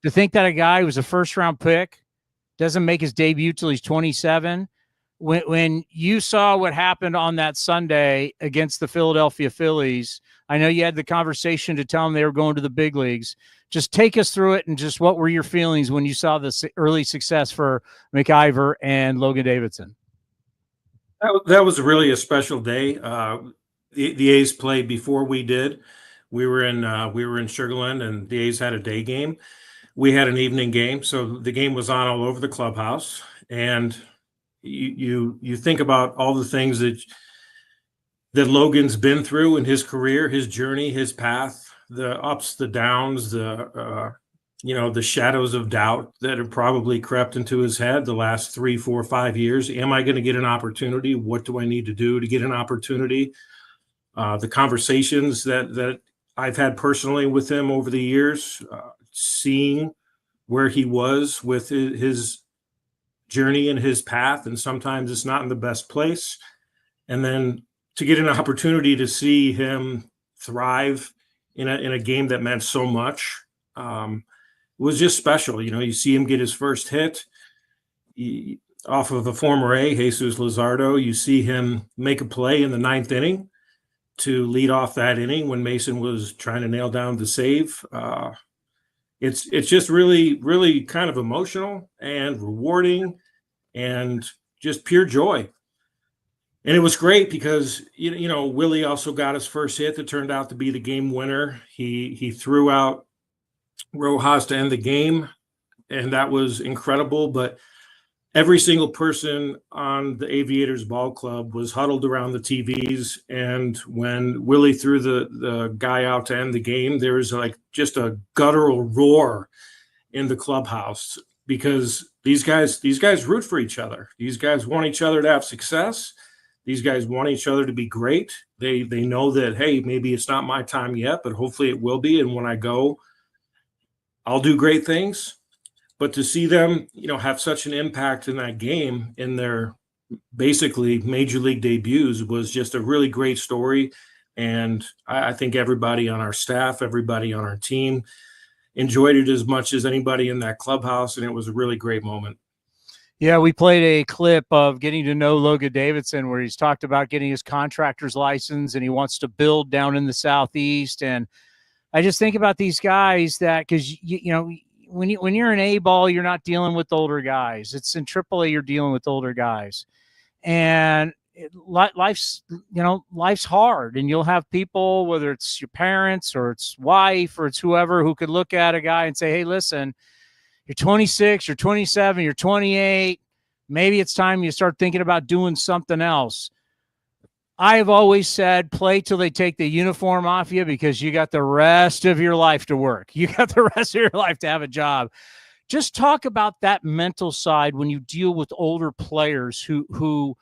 To think that a guy who was a first-round pick doesn't make his debut till he's 27. When you saw what happened on that Sunday against the Philadelphia Phillies, I know you had the conversation to tell them they were going to the big leagues. Just take us through it, and just what were your feelings when you saw this early success for McIver and Logan Davidson? That was really a special day. The A's played before we did. We were in Sugarland, and the A's had a day game. We had an evening game, so the game was on all over the clubhouse. And you think about all the things that Logan's been through in his career, his journey, his path, the ups, the downs, the shadows of doubt that have probably crept into his head the last 3, 4, 5 years. Am I going to get an opportunity? What do I need to do to get an opportunity? The conversations that I've had personally with him over the years, seeing where he was with his journey and his path, and sometimes it's not in the best place. And then to get an opportunity to see him thrive in a game that meant so much was just special. You see him get his first hit off of a former A, Jesus Luzardo. You see him make a play in the 9th inning to lead off that inning when Mason was trying to nail down the save. It's just really, really kind of emotional and rewarding and just pure joy. And it was great because, Willie also got his first hit that turned out to be the game winner. He threw out Rojas to end the game, and that was incredible. But every single person on the Aviators ball club was huddled around the TVs. And when Willie threw the guy out to end the game, there was like just a guttural roar in the clubhouse because these guys root for each other. These guys want each other to have success. These guys want each other to be great. They know that, hey, maybe it's not my time yet, but hopefully it will be. And when I go, I'll do great things. But to see them, have such an impact in that game in their basically major league debuts was just a really great story. And I think everybody on our staff, everybody on our team enjoyed it as much as anybody in that clubhouse. And it was a really great moment. Yeah, we played a clip of getting to know Logan Davidson where he's talked about getting his contractor's license and he wants to build down in the Southeast. And I just think about these guys that because, when you're in A ball, you're not dealing with older guys. It's in AAA, you're dealing with older guys. And life's hard. And you'll have people, whether it's your parents or it's wife or it's whoever, who could look at a guy and say, hey, listen, you're 26, you're 27, you're 28. Maybe it's time you start thinking about doing something else. I have always said play till they take the uniform off you because you got the rest of your life to work. You got the rest of your life to have a job. Just talk about that mental side when you deal with older players who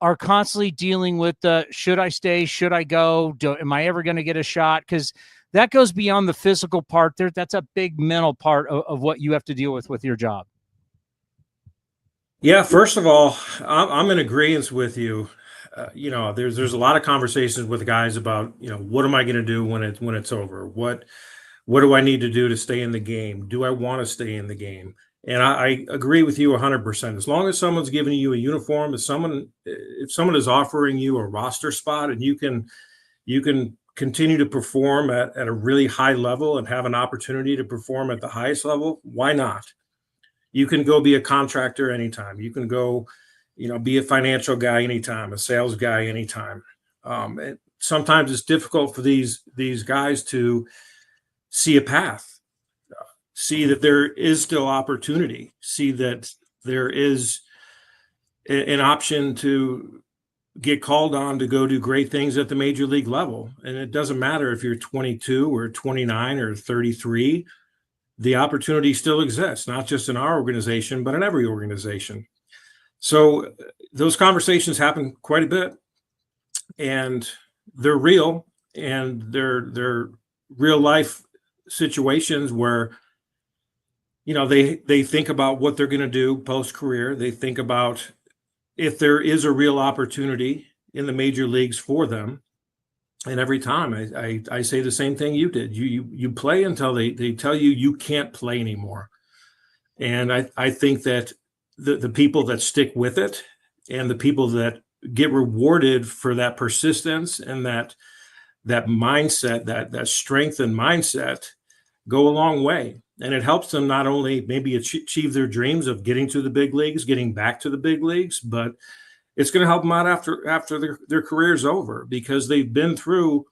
are constantly dealing with the should I stay, should I go, am I ever going to get a shot? Because that goes beyond the physical part there. That's a big mental part of what you have to deal with your job. Yeah, first of all, I'm in agreement with you. There's a lot of conversations with guys about, what am I going to do when it's over? What do I need to do to stay in the game? Do I want to stay in the game? And I agree with you 100%. As long as someone's giving you a uniform, if someone is offering you a roster spot and you can continue to perform at a really high level and have an opportunity to perform at the highest level, why not? You can go be a contractor anytime. You can go, be a financial guy anytime, a sales guy anytime. Sometimes it's difficult for these guys to see a path, see that there is still opportunity, see that there is an option to get called on to go do great things at the major league level. And it doesn't matter if you're 22 or 29 or 33, the opportunity still exists, not just in our organization, but in every organization. So those conversations happen quite a bit, and they're real, and they're real life situations where, they think about what they're going to do post-career. They think about if there is a real opportunity in the major leagues for them. And every time I say the same thing you did. You play until they tell you can't play anymore. And I think that the people that stick with it and the people that get rewarded for that persistence and that mindset, that strength and mindset go a long way. And it helps them not only maybe achieve their dreams of getting to the big leagues, getting back to the big leagues, but it's going to help them out after their career is over, because they've been through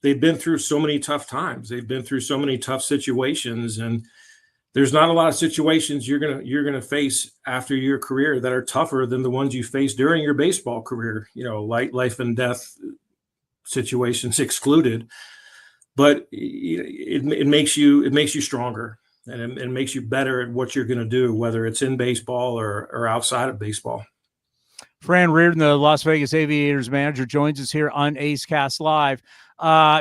they've been through so many tough times. They've been through so many tough situations, and there's not a lot of situations you're gonna face after your career that are tougher than the ones you faced during your baseball career. Life and death situations excluded, but it makes you stronger, and it makes you better at what you're going to do, whether it's in baseball or outside of baseball. Fran Riordan, the Las Vegas Aviators manager, joins us here on A's Cast Live.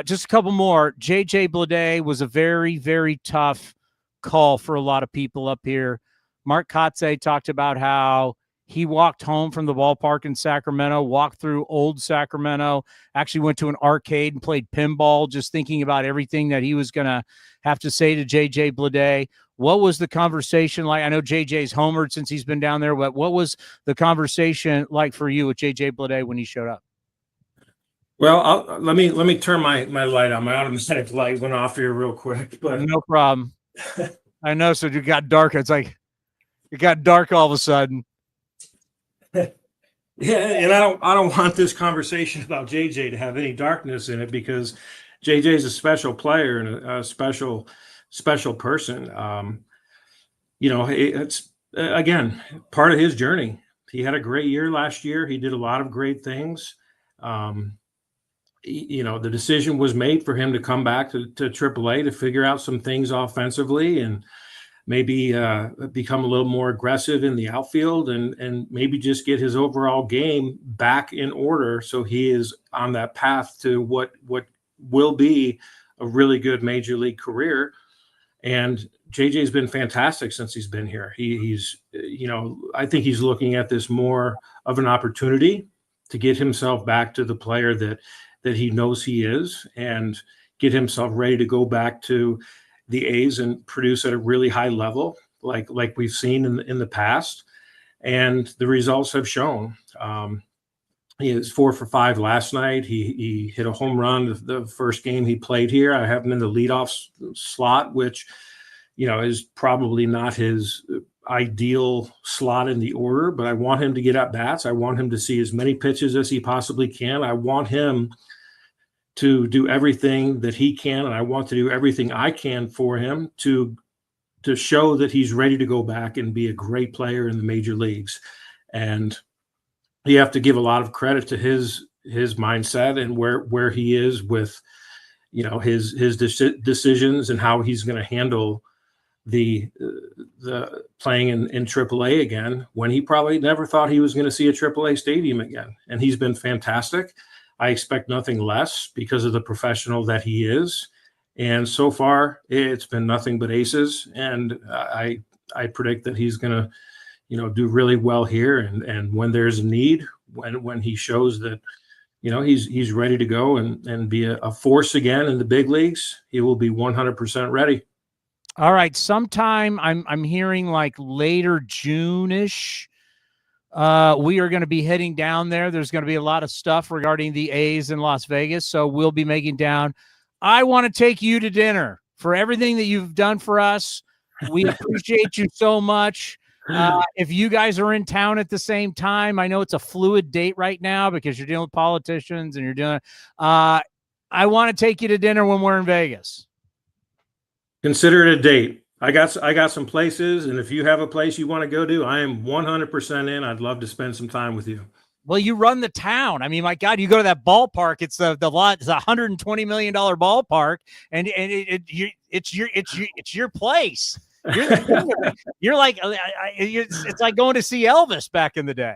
Just a couple more. JJ Bleday was a very, very tough call for a lot of people up here. Mark Kotze talked about how he walked home from the ballpark in Sacramento, walked through old Sacramento, actually went to an arcade and played pinball, just thinking about everything that he was going to have to say to JJ Bleday. What was the conversation like? I know JJ's homered since he's been down there, but what was the conversation like for you with JJ Bleday when he showed up? Well, let me turn my light on. My automatic light went off here real quick, but no problem. I know. So it got dark. It's like it got dark all of a sudden. Yeah, and I don't want this conversation about JJ to have any darkness in it, because JJ is a special player and a special person. It's again part of his journey. He had a great year last year. He did a lot of great things. The decision was made for him to come back to AAA to figure out some things offensively and maybe become a little more aggressive in the outfield and maybe just get his overall game back in order, so he is on that path to what will be a really good major league career. And JJ's been fantastic since he's been here. He's I think he's looking at this more of an opportunity to get himself back to the player that he knows he is, and get himself ready to go back to the A's and produce at a really high level, like we've seen in the past. And the results have shown. He is 4 for 5 last night. He hit a home run the first game he played here. I have him in the leadoff slot, which, is probably not his ideal slot in the order, but I want him to get at bats. I want him to see as many pitches as he possibly can. I want him to do everything that he can, and I want to do everything I can for him to show that he's ready to go back and be a great player in the major leagues. And you have to give a lot of credit to his mindset and where he is with, his decisions and how he's going to handle the playing in AAA again, when he probably never thought he was going to see a AAA stadium again. And he's been fantastic. I expect nothing less because of the professional that he is. And so far, it's been nothing but aces. And I predict that he's going to, do really well here. And when there's a need, when he shows that, he's ready to go and be a force again in the big leagues, he will be 100% ready. All right. Sometime I'm hearing like later June-ish. We are going to be heading down there. There's going to be a lot of stuff regarding the A's in Las Vegas, so we'll be making down. I want to take you to dinner for everything that you've done for us. We appreciate you so much. If you guys are in town at the same time, I know it's a fluid date right now because you're dealing with politicians and you're doing. I want to take you to dinner when we're in Vegas. Consider it a date. I got some places, and if you have a place you want to go to, I am 100% in. I'd love to spend some time with you. Well, you run the town. I mean, my God, you go to that ballpark. It's the lot. It's $120 million ballpark, and it's your place. You're like it's like going to see Elvis back in the day.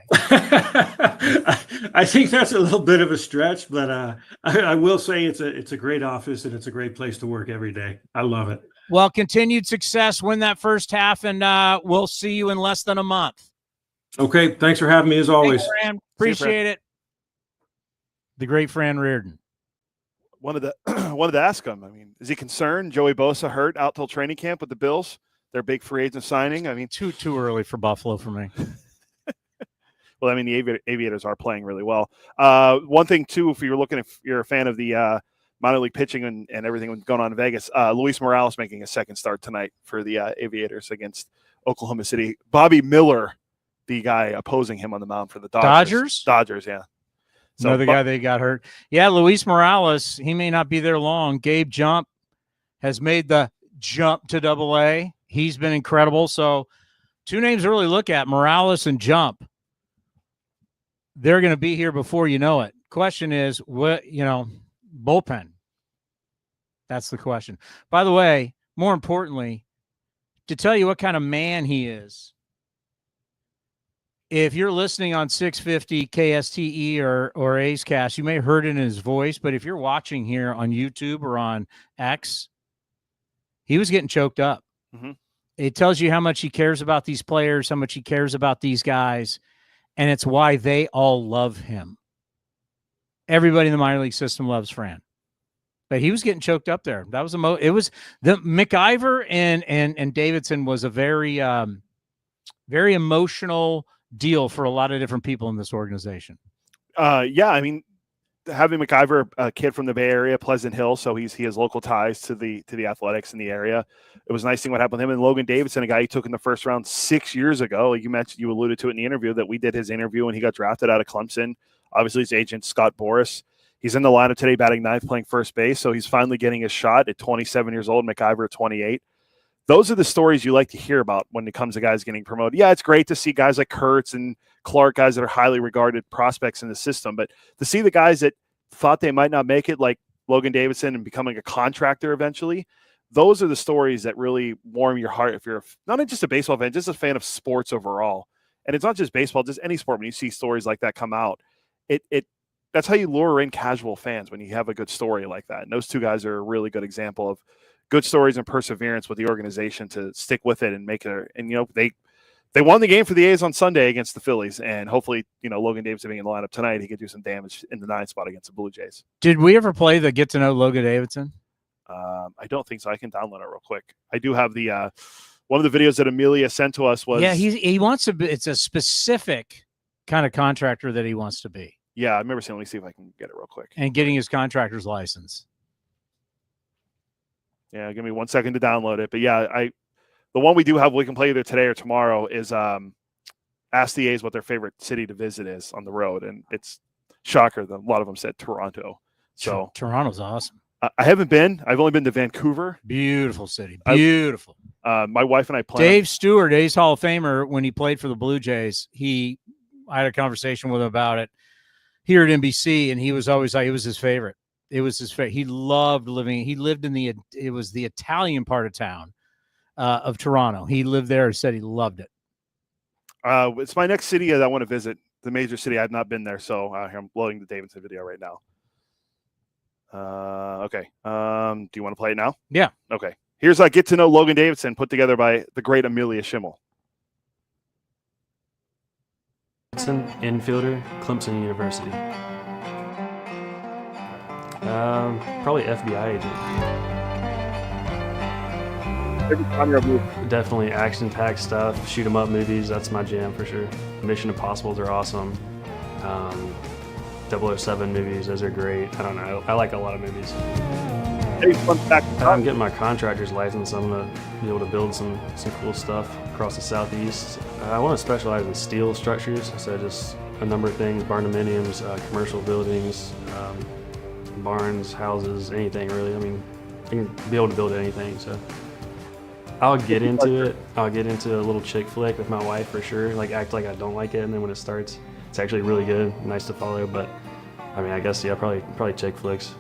I think that's a little bit of a stretch, but I will say it's a great office and it's a great place to work every day. I love it. Well, continued success, win that first half, and we'll see you in less than a month. Okay. Thanks for having me as always. Thanks, Fran. Appreciate it. The great Fran Riordan. Wanted to ask him, I mean, is he concerned? Joey Bosa hurt out till training camp with the Bills, their big free agent signing. I mean, too early for Buffalo for me. Well, I mean, the Aviators are playing really well. One thing, too, if you're a fan of the minor league pitching and everything going on in Vegas, Luis Morales making a second start tonight for the Aviators against Oklahoma City. Bobby Miller, the guy opposing him on the mound for the Dodgers. Dodgers, yeah. So, Another guy that got hurt. Yeah, Luis Morales, he may not be there long. Gabe Jump has made the jump to AA. He's been incredible. So 2 names to really look at, Morales and Jump. They're going to be here before you know it. Question is, bullpen. That's the question. By the way, more importantly, to tell you what kind of man he is, if you're listening on 650 KSTE or A's Cast, you may have heard it in his voice, but if you're watching here on YouTube or on X, he was getting choked up. Mm-hmm. It tells you how much he cares about these players, how much he cares about these guys, and it's why they all love him. Everybody in the minor league system loves Fran. But he was getting choked up there. That was it was the McIver and Davidson was a very very emotional deal for a lot of different people in this organization. Yeah, I mean, having McIver, a kid from the Bay Area, Pleasant Hill, so he has local ties to the athletics in the area. It was a nice thing what happened with him. And Logan Davidson, a guy he took in the first round 6 years ago. Like you alluded to it in the interview that we did his interview when he got drafted out of Clemson. Obviously, his agent, Scott Boras. He's in the lineup today batting 9th, playing first base, so he's finally getting his shot at 27 years old, McIver at 28. Those are the stories you like to hear about when it comes to guys getting promoted. Yeah, it's great to see guys like Kurtz and Clark, guys that are highly regarded prospects in the system, but to see the guys that thought they might not make it, like Logan Davidson and becoming a contractor eventually, those are the stories that really warm your heart if you're not just a baseball fan, just a fan of sports overall. And it's not just baseball, just any sport. When you see stories like that come out, that's how you lure in casual fans when you have a good story like that. And those 2 guys are a really good example of good stories and perseverance with the organization to stick with it and make it. And, they won the game for the A's on Sunday against the Phillies. And hopefully, Logan Davidson being in the lineup tonight, he could do some damage in the 9th spot against the Blue Jays. Did we ever play the Get to Know Logan Davidson? I don't think so. I can download it real quick. I do have the one of the videos that Amelia sent to us was. Yeah, he wants to be, it's a specific kind of contractor that he wants to be. Yeah, I remember saying, let me see if I can get it real quick. And getting his contractor's license. Yeah, give me 1 second to download it. But yeah, the one we do have, we can play either today or tomorrow, is ask the A's what their favorite city to visit is on the road. And it's shocker that a lot of them said Toronto. So Toronto's awesome. I haven't been. I've only been to Vancouver. Beautiful city. Beautiful. My wife and I planned. Dave Stewart, A's Hall of Famer, when he played for the Blue Jays, I had a conversation with him about it here at NBC, and he was always like, it was his favorite. It was his favorite. He loved living. He lived in it was the Italian part of town of Toronto. He lived there and said he loved it. It's my next city that I want to visit, the major city. I've not been there, so I'm loading the Davidson video right now. Okay. Do you want to play it now? Yeah. Okay. Here's Get to Know Logan Davidson, put together by the great Amelia Schimmel. Infielder, Clemson University. Probably FBI agent. Definitely action-packed stuff, shoot 'em up movies. That's my jam for sure. Mission Impossibles are awesome. 007 movies, those are great. I don't know. I like a lot of movies. I'm getting my contractor's license. I'm going to be able to build some cool stuff across the Southeast. I want to specialize in steel structures, so just a number of things, barndominiums, commercial buildings, barns, houses, anything really. I mean, I can be able to build anything, so I'll get into it. I'll get into a little chick flick with my wife for sure, like act like I don't like it, and then when it starts, it's actually really good, nice to follow, but I mean, I guess, yeah, probably chick flicks.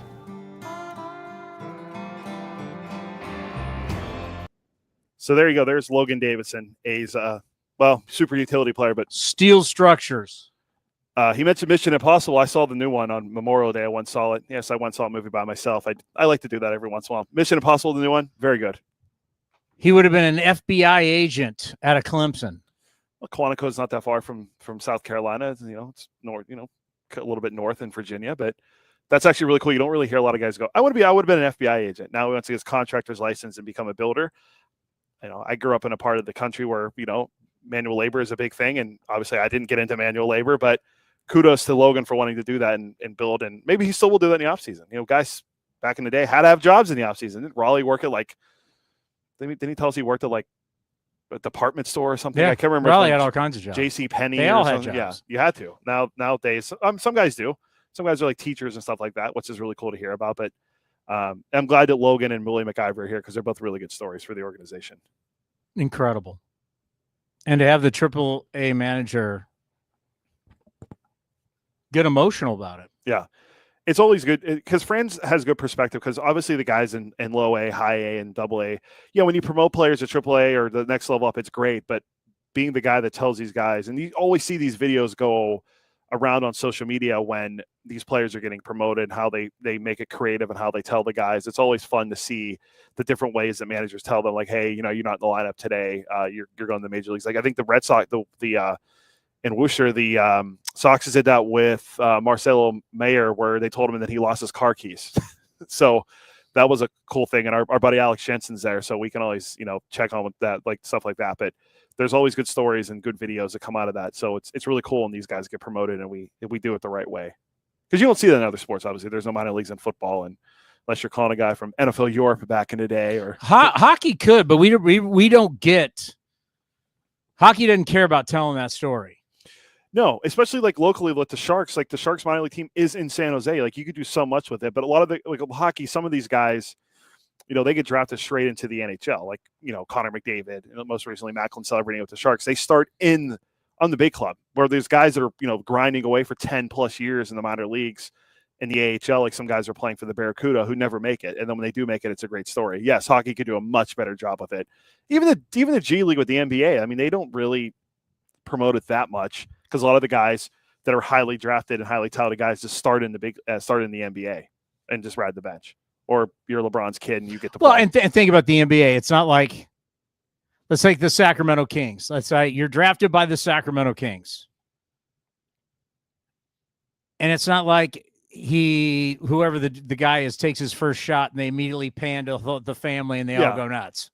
So there you go. There's Logan Davidson, A's, super utility player, but steel structures. He mentioned Mission Impossible. I saw the new one on Memorial Day. I once saw it. Yes, I once saw a movie by myself. I like to do that every once in a while. Mission Impossible, the new one, very good. He would have been an FBI agent out of Clemson. Well, Quantico's not that far from South Carolina. It's north, a little bit north in Virginia, but that's actually really cool. You don't really hear a lot of guys go, I would have been an FBI agent. Now he wants to get his contractor's license and become a builder. I grew up in a part of the country where, manual labor is a big thing. And obviously I didn't get into manual labor, but kudos to Logan for wanting to do that and build. And maybe he still will do that in the offseason. Guys back in the day had to have jobs in the offseason. Didn't Raleigh work at didn't he tell us he worked at a department store or something? Yeah, I can't remember. Raleigh had all kinds of jobs. JC Penney. They all had jobs. Yeah, you had to. Nowadays, some guys do. Some guys are like teachers and stuff like that, which is really cool to hear about. But I'm glad that Logan and Willie McIver are here because they're both really good stories for the organization. Incredible. And to have the AAA manager get emotional about it. Yeah. It's always good because Fran has good perspective because obviously the guys in low A, high A, and double A, when you promote players to AAA or the next level up, it's great. But being the guy that tells these guys, and you always see these videos go around on social media when these players are getting promoted, how they make it creative and how they tell the guys. It's always fun to see the different ways that managers tell them, like, hey, you're not in the lineup today. You're going to the major leagues. Like I think the Red Sox, in Worcester, the Sox did that with Marcelo Mayer, where they told him that he lost his car keys. So that was a cool thing. And our buddy Alex Jensen's there, so we can always, check on with that, like stuff like that. But there's always good stories and good videos that come out of that. So it's really cool when these guys get promoted and we do it the right way. Because you don't see that in other sports, obviously. There's no minor leagues in football, and unless you're calling a guy from NFL Europe back in the day. Or hockey could, but we don't get – hockey doesn't care about telling that story. No, especially like locally with the Sharks. Like the Sharks minor league team is in San Jose. Like you could do so much with it. But a lot of the hockey, some of these guys – they get drafted straight into the NHL, like, Connor McDavid, and most recently Macklin celebrating with the Sharks. They start on the big club where there's guys that are, grinding away for 10 plus years in the minor leagues in the AHL. Like some guys are playing for the Barracuda who never make it. And then when they do make it, it's a great story. Yes, hockey could do a much better job with it. Even the G League with the NBA, I mean, they don't really promote it that much because a lot of the guys that are highly drafted and highly touted guys just start in the NBA and just ride the bench. Or you're LeBron's kid and you get to play. Well, and think about the NBA. It's not like, let's take the Sacramento Kings. Let's say you're drafted by the Sacramento Kings. And it's not like whoever the guy is, takes his first shot and they immediately pan to the family and they all go nuts.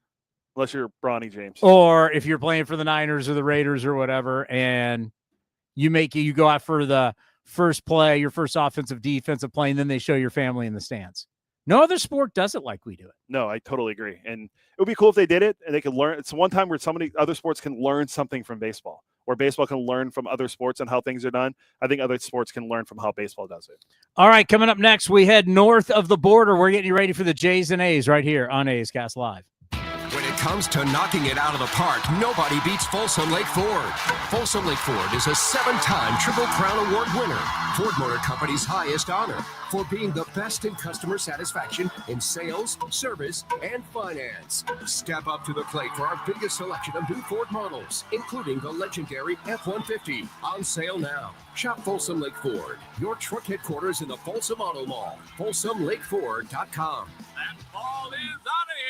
Unless you're Bronny James. Or if you're playing for the Niners or the Raiders or whatever, and you go out for the first play, your first offensive, defensive play, and then they show your family in the stands. No other sport does it like we do it. No, I totally agree. And it would be cool if they did it and they could learn. It's one time where other sports can learn something from baseball, or baseball can learn from other sports and how things are done. I think other sports can learn from how baseball does it. All right, coming up next, we head north of the border. We're getting you ready for the Jays and A's right here on A's Cast Live. When it comes to knocking it out of the park, nobody beats Folsom Lake Ford. Folsom Lake Ford is a 7-time Triple Crown Award winner, Ford Motor Company's highest honor for being the best in customer satisfaction in sales, service, and finance. Step up to the plate for our biggest selection of new Ford models, including the legendary F-150, on sale now. Shop Folsom Lake Ford, your truck headquarters in the Folsom Auto Mall, FolsomLakeFord.com. That ball is out of here.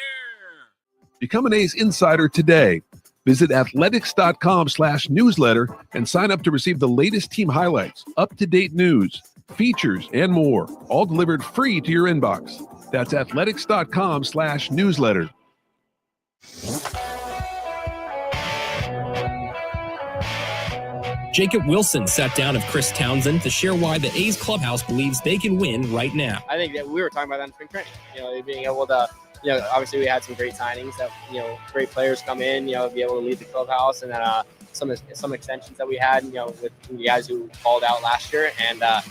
Become an A's insider today. Visit athletics.com/newsletter and sign up to receive the latest team highlights, up-to-date news, features, and more, all delivered free to your inbox. That's athletics.com/newsletter. Jacob Wilson sat down with Chris Townsend to share why the A's clubhouse believes they can win right now. I think that we were talking about that in spring training, being able to, obviously we had some great signings that, great players come in, be able to lead the clubhouse, and then some extensions that we had, with the guys who called out last year. And, I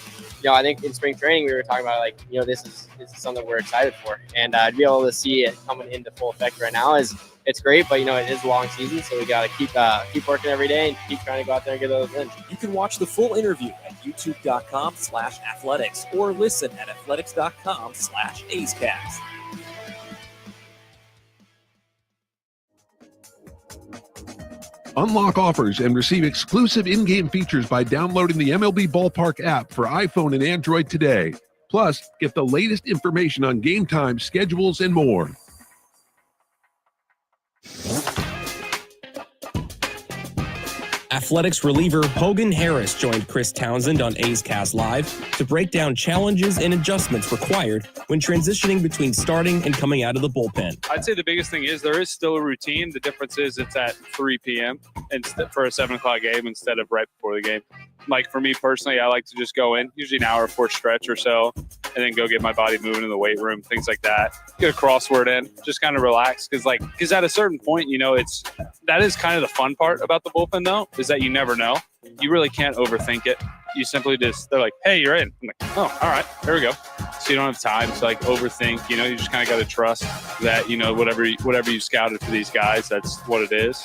think in spring training, we were talking about this is something we're excited for. And to be able to see it coming into full effect right now it's great, but it is a long season, so we got to keep working every day and keep trying to go out there and get those wins. You can watch the full interview at youtube.com/athletics or listen at athletics.com/AceCast. Unlock offers and receive exclusive in-game features by downloading the MLB Ballpark app for iPhone and Android today. Plus, get the latest information on game time, schedules, and more. Athletics reliever Hogan Harris joined Chris Townsend on A's Cast Live to break down challenges and adjustments required when transitioning between starting and coming out of the bullpen. I'd say the biggest thing is there is still a routine. The difference is it's at 3 p.m. for a 7 o'clock game instead of right before the game. Like for me personally, I like to just go in, usually an hour before stretch or so, and then go get my body moving in the weight room, things like that. Get a crossword in, just kind of relax. Because at a certain point, that is kind of the fun part about the bullpen though, is that you never know. You really can't overthink it. you simply they're like, hey, you're in. I'm like, oh, all right, there we go. So you don't have time to like overthink. You know, you just kind of got to trust that, you know, whatever you scouted for these guys, that's what it is.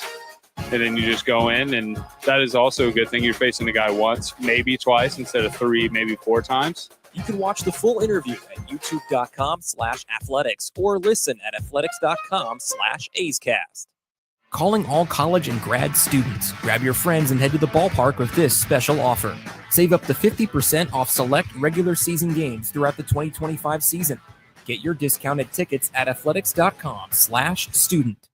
And then you just go in, and that is also a good thing. You're facing the guy once, maybe twice, instead of 3, maybe 4 times. You can watch the full interview at youtube.com/athletics or listen at athletics.com/A'sCast. Calling all college and grad students. Grab your friends and head to the ballpark with this special offer. Save up to 50% off select regular season games throughout the 2025 season. Get your discounted tickets at athletics.com/student.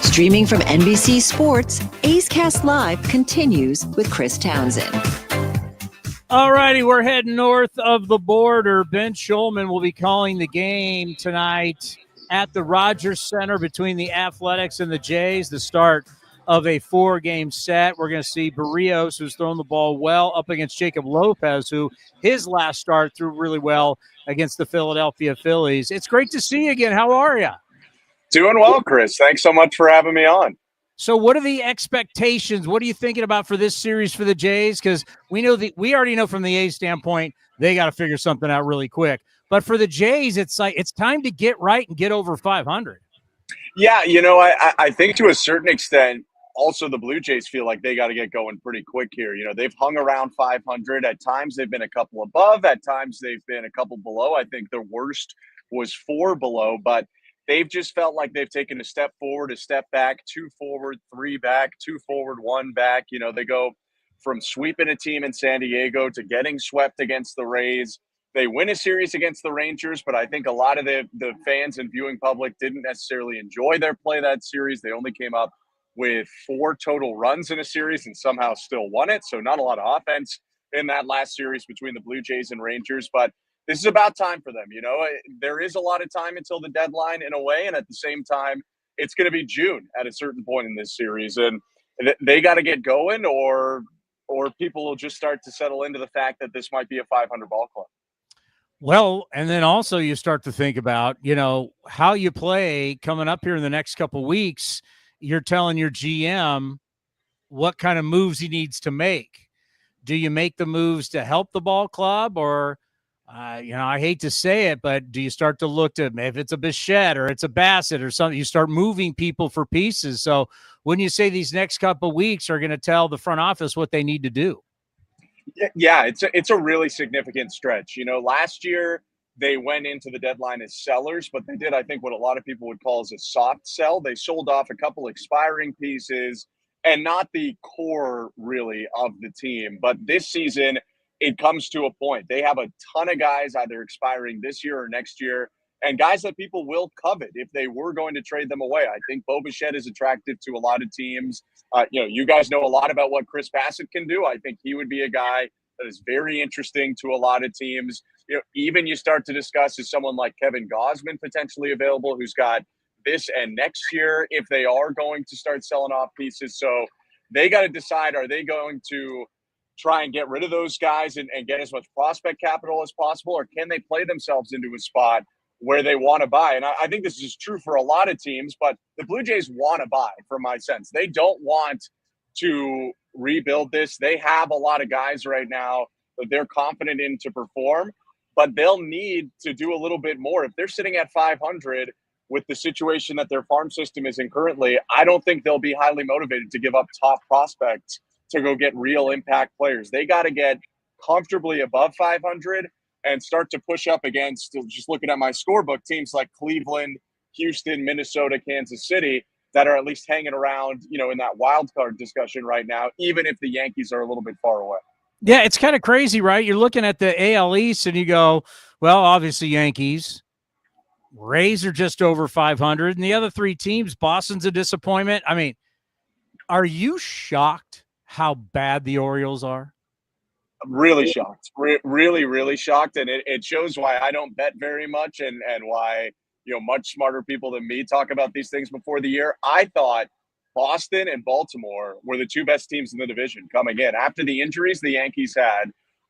Streaming from NBC Sports, A's Cast Live continues with Chris Townsend. All righty, we're heading north of the border. Ben Shulman will be calling the game tonight at the Rogers Center between the Athletics and the Jays, the start of a 4-game set. We're going to see Barrios, who's thrown the ball well, up against Jacob Lopez, who his last start threw really well against the Philadelphia Phillies. It's great to see you again. How are you? Doing well, Chris. Thanks so much for having me on. So what are the expectations? What are you thinking about for this series for the Jays? Because we already know from the A's standpoint, they got to figure something out really quick. But for the Jays, it's like it's time to get right and get over 500. Yeah, you know, I think to a certain extent, also the Blue Jays feel like they got to get going pretty quick here. You know, they've hung around 500. At times they've been a couple above. At times they've been a couple below. I think their worst was 4 below, but they've just felt like they've taken a step forward, a step back, 2 forward, 3 back, 2 forward, 1 back. You know, they go from sweeping a team in San Diego to getting swept against the Rays. They win a series against the Rangers, but I think a lot of the fans and viewing public didn't necessarily enjoy their play that series. They only came up with 4 total runs in a series and somehow still won it. So not a lot of offense in that last series between the Blue Jays and Rangers, but this is about time for them. You know, there is a lot of time until the deadline in a way. And at the same time, it's going to be June at a certain point in this series. And they got to get going or people will just start to settle into the fact that this might be a 500 ball club. Well, and then also you start to think about, you know, how you play coming up here in the next couple of weeks. You're telling your GM what kind of moves he needs to make. Do you make the moves to help the ball club or you know, I hate to say it, but do you start to look to if it's a Bichette or it's a Bassett or something, you start moving people for pieces. So wouldn't you say these next couple of weeks are going to tell the front office what they need to do? Yeah, it's a really significant stretch. You know, last year they went into the deadline as sellers, but they did, I think, what a lot of people would call as a soft sell. They sold off a couple expiring pieces and not the core really of the team. But this season, it comes to a point. They have a ton of guys either expiring this year or next year, and guys that people will covet if they were going to trade them away. I think Bo Bichette is attractive to a lot of teams. You know, you guys know a lot about what Chris Bassett can do. I think he would be a guy that is very interesting to a lot of teams. You know, even you start to discuss is someone like Kevin Gausman potentially available, who's got this and next year if they are going to start selling off pieces. So they got to decide, are they going to try and get rid of those guys and get as much prospect capital as possible, or can they play themselves into a spot where they want to buy? And I think this is true for a lot of teams, but the Blue Jays want to buy, from my sense. They don't want to rebuild this. They have a lot of guys right now that they're confident in to perform, but they'll need to do a little bit more. If they're sitting at 500 with the situation that their farm system is in currently, I don't think they'll be highly motivated to give up top prospects to go get real impact players. They got to get comfortably above 500 and start to push up against, just looking at my scorebook, teams like Cleveland, Houston, Minnesota, Kansas City, that are at least hanging around, you know, in that wild card discussion right now, even if the Yankees are a little bit far away. Yeah, it's kind of crazy, right? You're looking at the AL East and you go, well, obviously Yankees, Rays are just over 500, and the other 3 teams, Boston's a disappointment. I mean, are you shocked how bad the Orioles are? I'm really shocked. Really, really shocked. And it shows why I don't bet very much and why, you know, much smarter people than me talk about these things before the year. I thought Boston and Baltimore were the 2 best teams in the division coming in. After the injuries the Yankees had,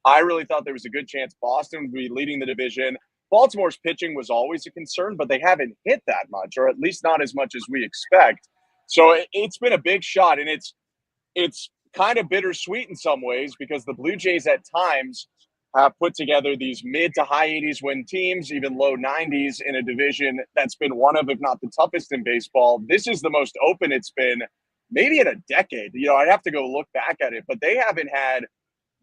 I really thought there was a good chance Boston would be leading the division. Baltimore's pitching was always a concern, but they haven't hit that much, or at least not as much as we expect. So it's been a big shot, and it's kind of bittersweet in some ways because the Blue Jays at times have put together these mid to high 80s win teams, even low 90s in a division that's been one of, if not the toughest in baseball. This is the most open it's been maybe in a decade. I'd have to go look back at it, but they haven't had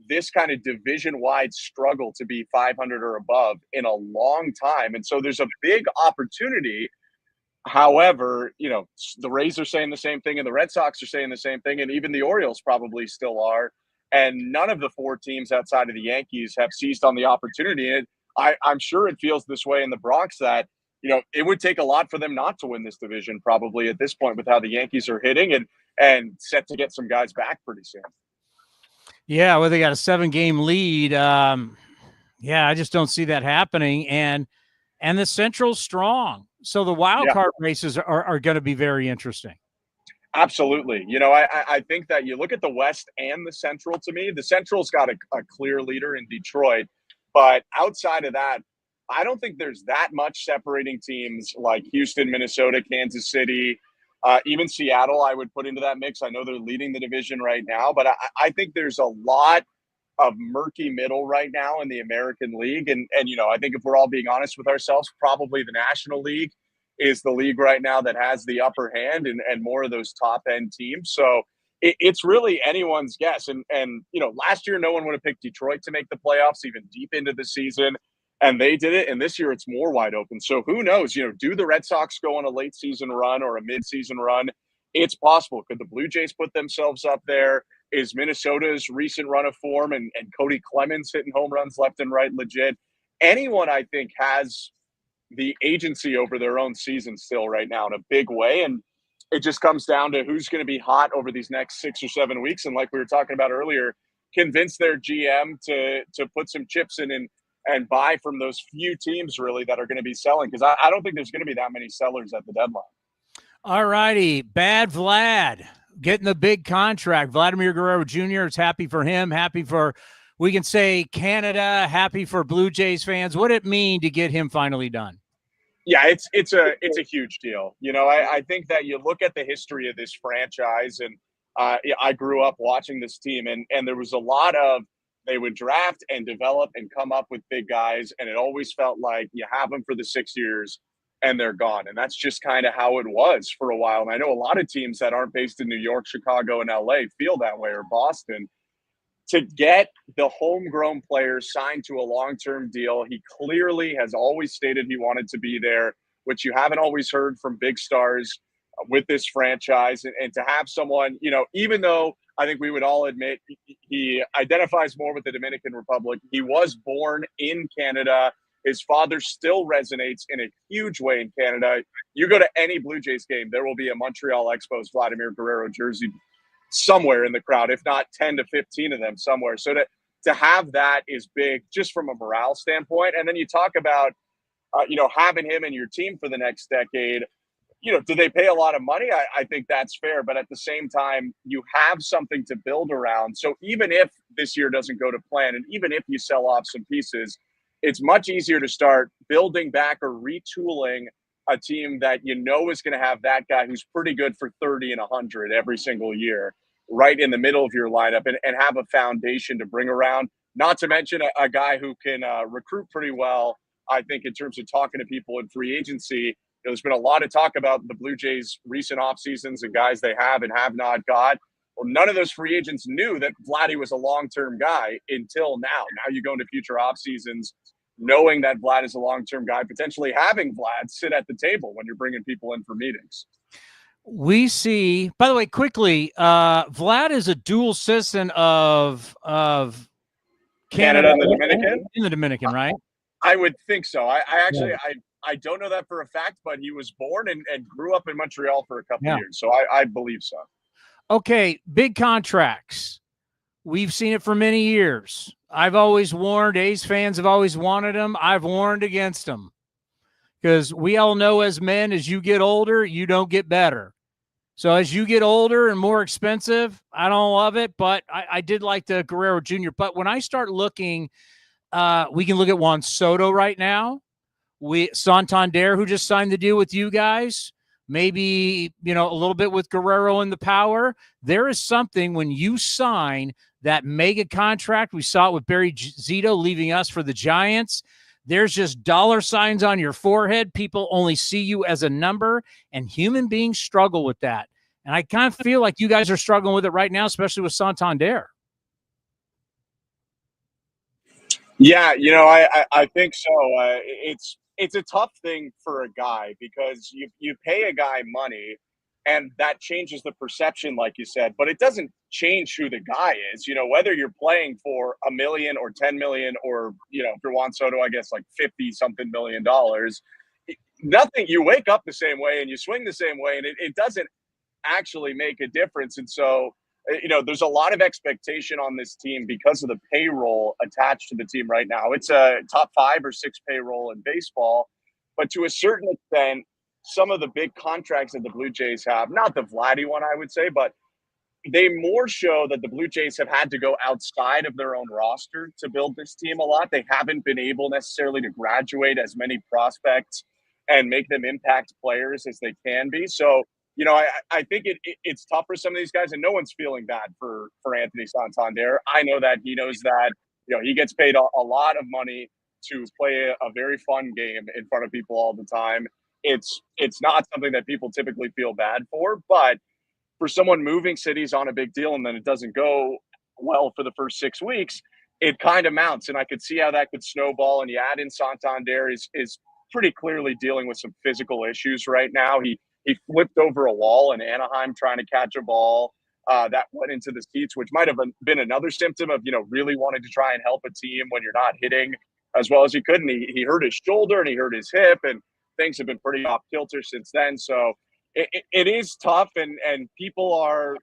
this kind of division-wide struggle to be 500 or above in a long time. And so there's a big opportunity. However, the Rays are saying the same thing and the Red Sox are saying the same thing, and even the Orioles probably still are. And none of the four teams outside of the Yankees have seized on the opportunity. And I'm sure it feels this way in the Bronx that, it would take a lot for them not to win this division probably at this point with how the Yankees are hitting and set to get some guys back pretty soon. Yeah, well, they got a 7-game lead. I just don't see that happening. And the Central's strong. So the wild card races are going to be very interesting. Absolutely. I think that you look at the West and the Central. To me, the Central's got a clear leader in Detroit. But outside of that, I don't think there's that much separating teams like Houston, Minnesota, Kansas City, even Seattle I would put into that mix. I know they're leading the division right now, but I think there's a lot of murky middle right now in the American League. And I think if we're all being honest with ourselves, probably the National League is the league right now that has the upper hand and more of those top end teams. So it's really anyone's guess. And last year, no one would have picked Detroit to make the playoffs even deep into the season. And they did it. And this year it's more wide open. So who knows, do the Red Sox go on a late season run or a mid-season run? It's possible. Could the Blue Jays put themselves up there? Is Minnesota's recent run of form and Cody Clemens hitting home runs left and right legit? Anyone, I think, has the agency over their own season still right now in a big way. And it just comes down to who's going to be hot over these next 6 or 7 weeks. And like we were talking about earlier, convince their GM to put some chips in and buy from those few teams really that are going to be selling. Because I don't think there's going to be that many sellers at the deadline. All righty. Bad Vlad getting the big contract. Vladimir Guerrero Jr. is happy for him, happy for, we can say, Canada, happy for Blue Jays fans. What did it mean to get him finally done? Yeah, it's a huge deal. I think that you look at the history of this franchise, and I grew up watching this team, and there was a lot of, they would draft and develop and come up with big guys, and it always felt like you have them for the 6 years and they're gone. And that's just kind of how it was for a while. And I know a lot of teams that aren't based in New York, Chicago, and LA feel that way, or Boston. To get the homegrown player signed to a long-term deal, he clearly has always stated he wanted to be there, which you haven't always heard from big stars with this franchise. And to have someone, even though I think we would all admit he identifies more with the Dominican Republic, he was born in Canada. His father still resonates in a huge way in Canada. You go to any Blue Jays game, there will be a Montreal Expos Vladimir Guerrero jersey somewhere in the crowd, if not 10 to 15 of them somewhere. So to have that is big just from a morale standpoint. And then you talk about, having him in your team for the next decade. Do they pay a lot of money? I think that's fair. But at the same time, you have something to build around. So even if this year doesn't go to plan, and even if you sell off some pieces, it's much easier to start building back or retooling a team that is going to have that guy who's pretty good for 30 and 100 every single year right in the middle of your lineup and have a foundation to bring around. Not to mention a guy who can recruit pretty well, I think, in terms of talking to people in free agency. There's been a lot of talk about the Blue Jays' recent off seasons and guys they have and have not got. Well, none of those free agents knew that Vladdy was a long-term guy until now. Now you go into future off seasons knowing that Vlad is a long-term guy, potentially having Vlad sit at the table when you're bringing people in for meetings. We see, by the way, quickly, Vlad is a dual citizen of Canada and the Dominican? In the Dominican, right? I would think so. I don't know that for a fact, but he was born and grew up in Montreal for a couple of years. So I believe so. Okay, big contracts. We've seen it for many years. I've always warned, A's fans have always wanted them. I've warned against them because we all know as men, as you get older, you don't get better. So as you get older and more expensive, I don't love it, but I did like the Guerrero Jr. But when I start looking, we can look at Juan Soto right now. Santander, who just signed the deal with you guys. maybe, a little bit with Guerrero in the power. There is something when you sign that mega contract. We saw it with Barry Zito leaving us for the Giants. There's just dollar signs on your forehead. People only see you as a number, and human beings struggle with that. And I kind of feel like you guys are struggling with it right now, especially with Santander. Yeah, I think so. It's a tough thing for a guy because you pay a guy money, and that changes the perception, like you said, but it doesn't change who the guy is. Whether you're playing for $1 million or 10 million, or if you're Juan Soto, I guess like 50 something $million. Nothing. You wake up the same way and you swing the same way, and it doesn't actually make a difference. And so, there's a lot of expectation on this team because of the payroll attached to the team right now. It's a top 5 or 6 payroll in baseball, but to a certain extent, some of the big contracts that the Blue Jays have, not the Vladdy one, I would say, but they more show that the Blue Jays have had to go outside of their own roster to build this team a lot. They haven't been able necessarily to graduate as many prospects and make them impact players as they can be. So, I think it's tough for some of these guys, and no one's feeling bad for Anthony Santander. I know that he knows that, he gets paid a lot of money to play a very fun game in front of people all the time. It's not something that people typically feel bad for, but for someone moving cities on a big deal and then it doesn't go well for the first 6 weeks, it kind of mounts. And I could see how that could snowball. And you add in Santander is pretty clearly dealing with some physical issues right now. He flipped over a wall in Anaheim trying to catch a ball that went into the seats, which might have been another symptom of, really wanting to try and help a team when you're not hitting as well as you could. And he hurt his shoulder and he hurt his hip, and things have been pretty off kilter since then. So it is tough, and people are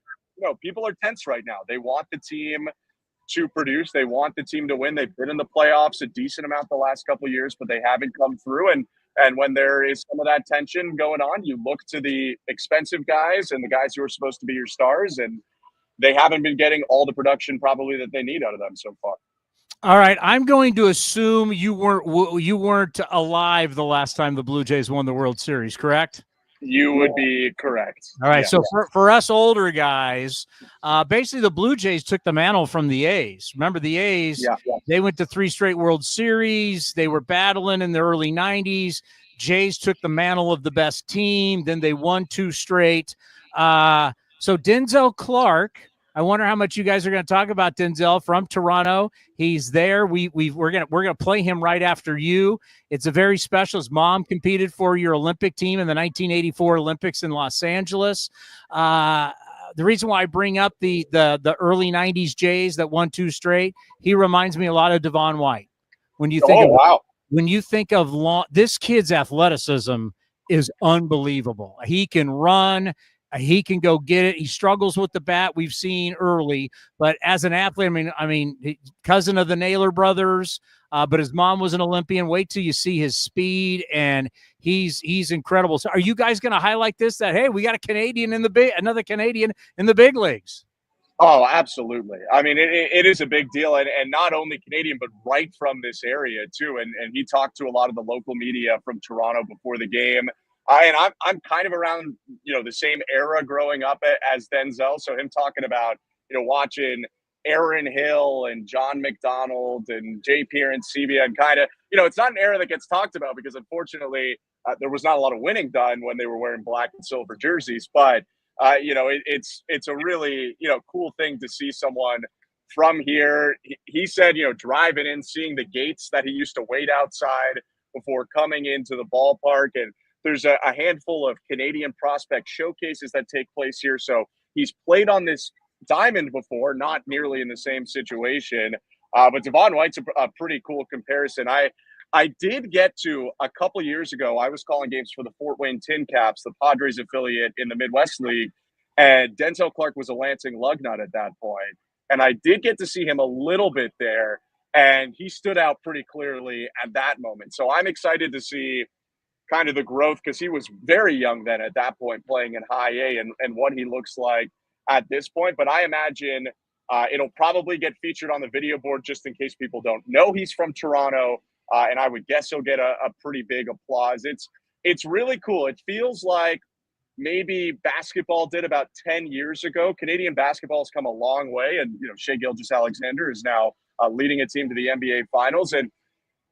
tense right now. They want the team to produce. They want the team to win. They've been in the playoffs a decent amount the last couple of years, but they haven't come through. And when there is some of that tension going on, you look to the expensive guys and the guys who are supposed to be your stars, and they haven't been getting all the production probably that they need out of them so far. All right, I'm going to assume you weren't alive the last time the Blue Jays won the World Series, correct? You would be correct. All right, Yeah. so for us older guys, basically the Blue Jays took the mantle from the A's. Remember the A's? Yeah. They went to 3 straight World Series. They were battling in the early 90s. Jays took the mantle of the best team. Then they won 2 straight. So Denzel Clarke, I wonder how much you guys are going to talk about Denzel from Toronto. He's there. We're gonna play him right after you. It's a very special. His mom competed for your Olympic team in the 1984 Olympics in Los Angeles. The reason why I bring up the early 90s Jays that won 2 straight, he reminds me a lot of Devon White. When you think of this kid's athleticism is unbelievable. He can run. He can go get it. He struggles with the bat. We've seen early, but as an athlete, I mean, cousin of the Naylor brothers, but his mom was an Olympian. Wait till you see his speed, and he's incredible. So, are you guys going to highlight this? That hey, we got another Canadian in the big leagues. Oh, absolutely. I mean, it is a big deal, and not only Canadian, but right from this area too. And he talked to a lot of the local media from Toronto before the game. And I'm kind of around, the same era growing up as Denzel. So him talking about, watching Aaron Hill and John McDonald and Jay Pierre-Ncibia, and kind of, it's not an era that gets talked about because unfortunately there was not a lot of winning done when they were wearing black and silver jerseys. But, it's a really, cool thing to see someone from here. He said, driving in, seeing the gates that he used to wait outside before coming into the ballpark. And there's a handful of Canadian prospect showcases that take place here. So he's played on this diamond before, not nearly in the same situation. But Devon White's a pretty cool comparison. I did get to a couple years ago, I was calling games for the Fort Wayne Tin Caps, the Padres affiliate in the Midwest League. And Denzel Clarke was a Lansing Lugnut at that point. And I did get to see him a little bit there. And he stood out pretty clearly at that moment. So I'm excited to see kind of the growth, because he was very young then at that point playing in high A, and what he looks like at this point. But I imagine it'll probably get featured on the video board just in case people don't know he's from Toronto. And I would guess he'll get a pretty big applause. It's really cool. It feels like maybe basketball did about 10 years ago. Canadian basketball has come a long way. And, Shai Gilgeous-Alexander is now leading a team to the NBA Finals. And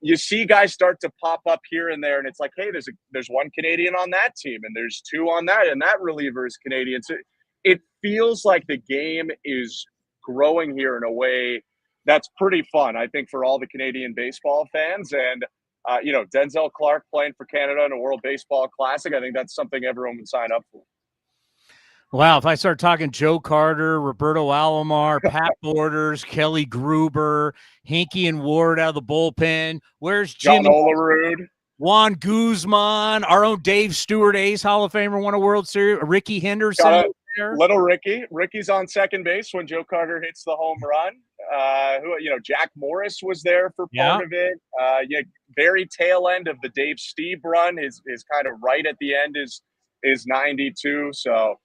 you see guys start to pop up here and there, and it's like, hey, there's one Canadian on that team, and there's two on that, and that reliever is Canadian. So it feels like the game is growing here in a way that's pretty fun, I think, for all the Canadian baseball fans. And, Denzel Clarke playing for Canada in a World Baseball Classic, I think that's something everyone would sign up for. Wow, if I start talking Joe Carter, Roberto Alomar, Pat Borders, Kelly Gruber, Hinkie and Ward out of the bullpen, where's Jimmy? John Olerud. Juan Guzman, our own Dave Stewart, A's Hall of Famer, won a World Series. Ricky Henderson. Little Ricky. Ricky's on second base when Joe Carter hits the home run. Jack Morris was there for part of it. Very tail end of the Dave Stieb run. His kind of right at the end is 92. So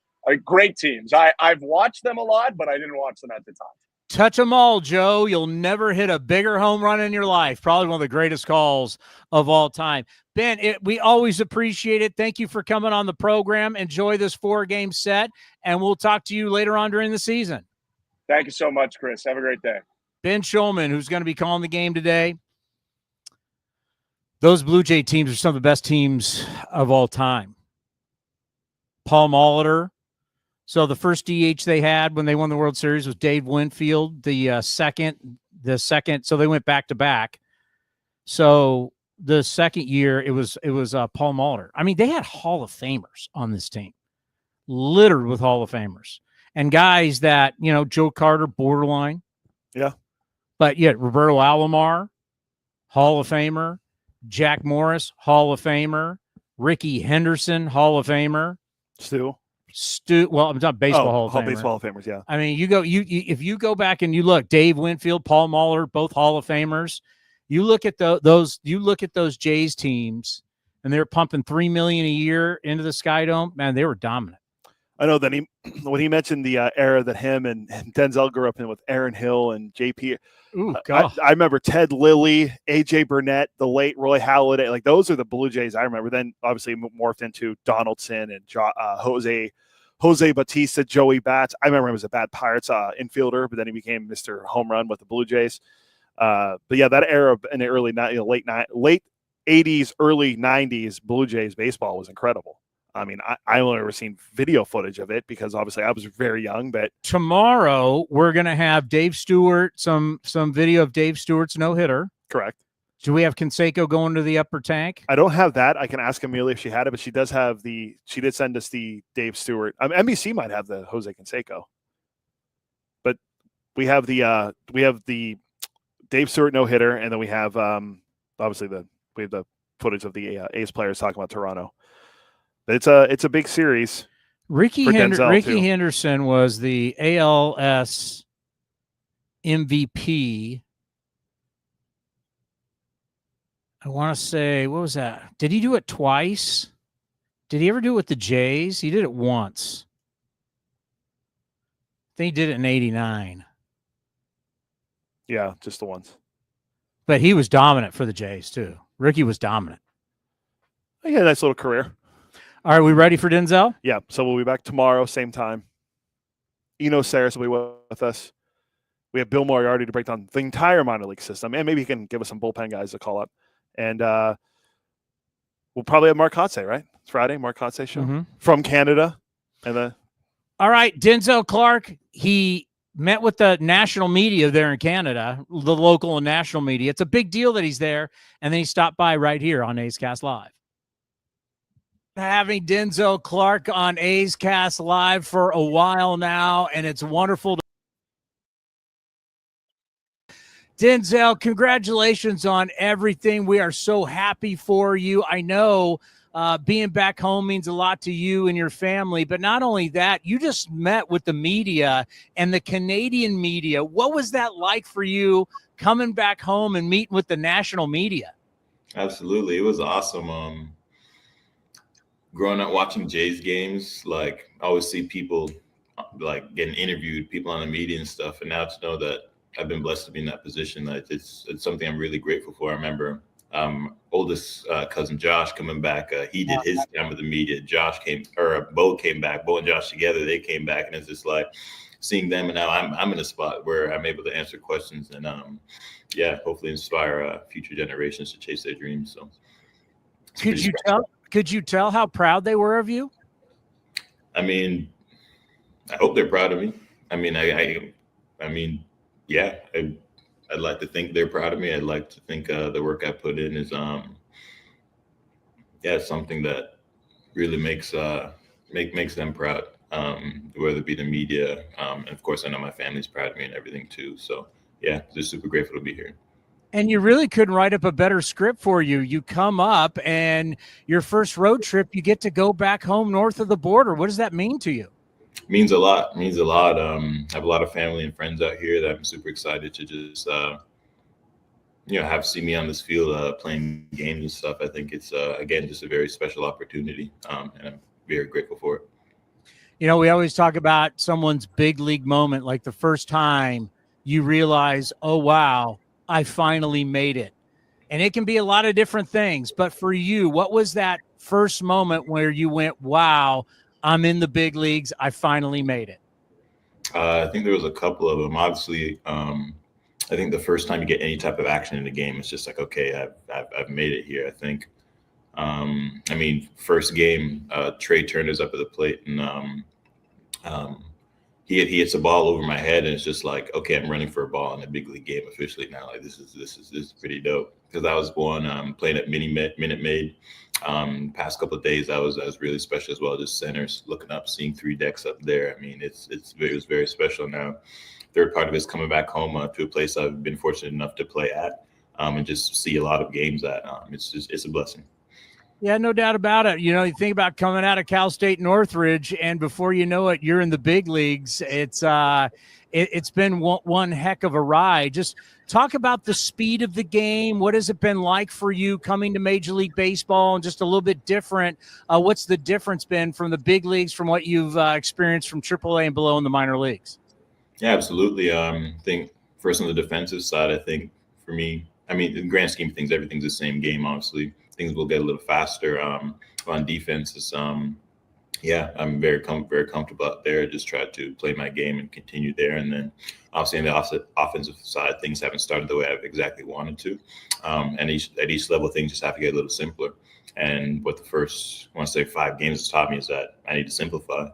great teams. I've watched them a lot, but I didn't watch them at the time. Touch them all, Joe. You'll never hit a bigger home run in your life. Probably one of the greatest calls of all time. Ben, we always appreciate it. Thank you for coming on the program. Enjoy this 4-game set, and we'll talk to you later on during the season. Thank you so much, Chris. Have a great day. Ben Shulman, who's going to be calling the game today. Those Blue Jay teams are some of the best teams of all time. Paul Molitor. So the first DH they had when they won the World Series was Dave Winfield. The second. So they went back to back. So the second year it was Paul Molitor. I mean, they had Hall of Famers on this team, littered with Hall of Famers and guys that Joe Carter, borderline. Yeah. But yet Roberto Alomar, Hall of Famer. Jack Morris, Hall of Famer. Ricky Henderson, Hall of Famer. Well, I'm talking baseball Hall of Famers. Baseball Hall of Famers, yeah. I mean, if you go back and you look, Dave Winfield, Paul Molitor, both Hall of Famers. You look at those Jays teams, and they're pumping $3 million a year into the Sky Dome. Man, they were dominant. I know that when he mentioned the era that him and Denzel grew up in with Aaron Hill and JP. Ooh, God. I remember Ted Lilly, AJ Burnett, the late Roy Halladay. Like those are the Blue Jays I remember. Then obviously morphed into Donaldson and Jose Bautista, Joey Bats. I remember him as a bad Pirates infielder, but then he became Mr. Home Run with the Blue Jays. But yeah, that era in the late 80s, early 90s Blue Jays baseball was incredible. I mean, I only ever seen video footage of it because obviously I was very young. But tomorrow we're gonna have Dave Stewart, some video of Dave Stewart's no-hitter. Correct. Do we have Canseco going to the upper tank? I don't have that. I can ask Amelia if she had it, but she does have she did send us the Dave Stewart. NBC might have the Jose Canseco. But we have the Dave Stewart no-hitter, and then we have obviously we have the footage of the A's players talking about Toronto. But it's a big series. Ricky Henderson was the ALS MVP. I want to say, what was that? Did he do it twice? Did he ever do it with the Jays? He did it once. I think he did it in 89. Yeah, just the once. But he was dominant for the Jays, too. Ricky was dominant. He had a nice little career. All right, we ready for Denzel? Yeah, so we'll be back tomorrow, same time. Eno Saris will be with us. We have Bill Moriarty to break down the entire minor league system, and maybe he can give us some bullpen guys to call up. And we'll probably have Mark Kotze, right? It's Friday, Mark Kotze show from Canada. All right, Denzel Clarke, he met with the national media there in Canada, the local and national media. It's a big deal that he's there, and then he stopped by right here on A's Cast Live. Having Denzel Clarke on A's Cast Live for a while now, and it's wonderful. Denzel, congratulations on everything. We are so happy for you. I know being back home means a lot to you and your family, but not only that, you just met with the media and the Canadian media. What was that like for you coming back home and meeting with the national media? Absolutely. It was awesome. Growing up watching Jays games, like I always see people like getting interviewed, people on the media and stuff. And now to know that I've been blessed to be in that position, like it's something I'm really grateful for. I remember oldest cousin Josh coming back. He did his time with the media. Bo came back. Bo and Josh together, they came back, and it's just like seeing them. And now I'm in a spot where I'm able to answer questions and hopefully inspire future generations to chase their dreams. So could you tell how proud they were of you? I mean, I hope they're proud of me. I mean, I'd like to think they're proud of me. I'd like to think the work I put in is something that really makes them proud. Whether it be the media, and of course I know my family's proud of me and everything too. So yeah, just super grateful to be here. And you really couldn't write up a better script for you. You come up and your first road trip, you get to go back home north of the border. What does that mean to you? Means a lot. I have a lot of family and friends out here that I'm super excited to just see me on this field playing games and stuff. I think it's again just a very special opportunity, and I'm very grateful for it. You know, we always talk about someone's big league moment, like the first time you realize, oh wow, I finally made it. And it can be a lot of different things, but for you, what was that first moment where you went, wow, I'm in the big leagues, I finally made it? I think there was a couple of them. Obviously, I think the first time you get any type of action in the game, it's just like, okay, I've made it here. I think, first game, Trey Turner's up at the plate, and he hits a ball over my head, and it's just like, okay, I'm running for a ball in a big league game officially now. Like this is pretty dope, because I was born playing at Minute Maid. Past couple of days, I was really special as well. Just centers, looking up, seeing 3 decks up there. I mean, it was very special. Now, third part of it is coming back home to a place I've been fortunate enough to play at, and just see a lot of games at. It's a blessing. Yeah, no doubt about it. You know, you think about coming out of Cal State Northridge, and before you know it, you're in the big leagues. It's been one heck of a ride. Just talk about the speed of the game. What has it been like for you coming to Major League Baseball, and just a little bit different? What's the difference been from the big leagues from what you've experienced from AAA and below in the minor leagues? Yeah, absolutely. I think first on the defensive side, I think for me, in the grand scheme of things, everything's the same game, obviously. Things will get a little faster on defense. It's, I'm very comfortable out there. Just try to play my game and continue there. And then obviously on the offensive side, things haven't started the way I've exactly wanted to. And at each level, things just have to get a little simpler. And what the first, I want to say 5 games has taught me is that I need to simplify.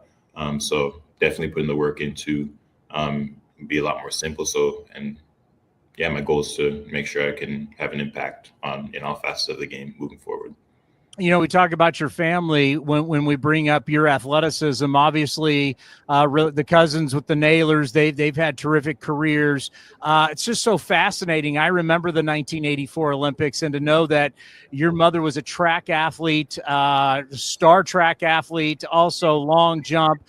So definitely putting the work into be a lot more simple. So, and yeah, my goal is to make sure I can have an impact in all facets of the game moving forward. You know, we talk about your family when we bring up your athleticism. Obviously, the cousins with the Nailers, they've had terrific careers. It's just so fascinating. I remember the 1984 Olympics, and to know that your mother was a track athlete, star track athlete, also long jump,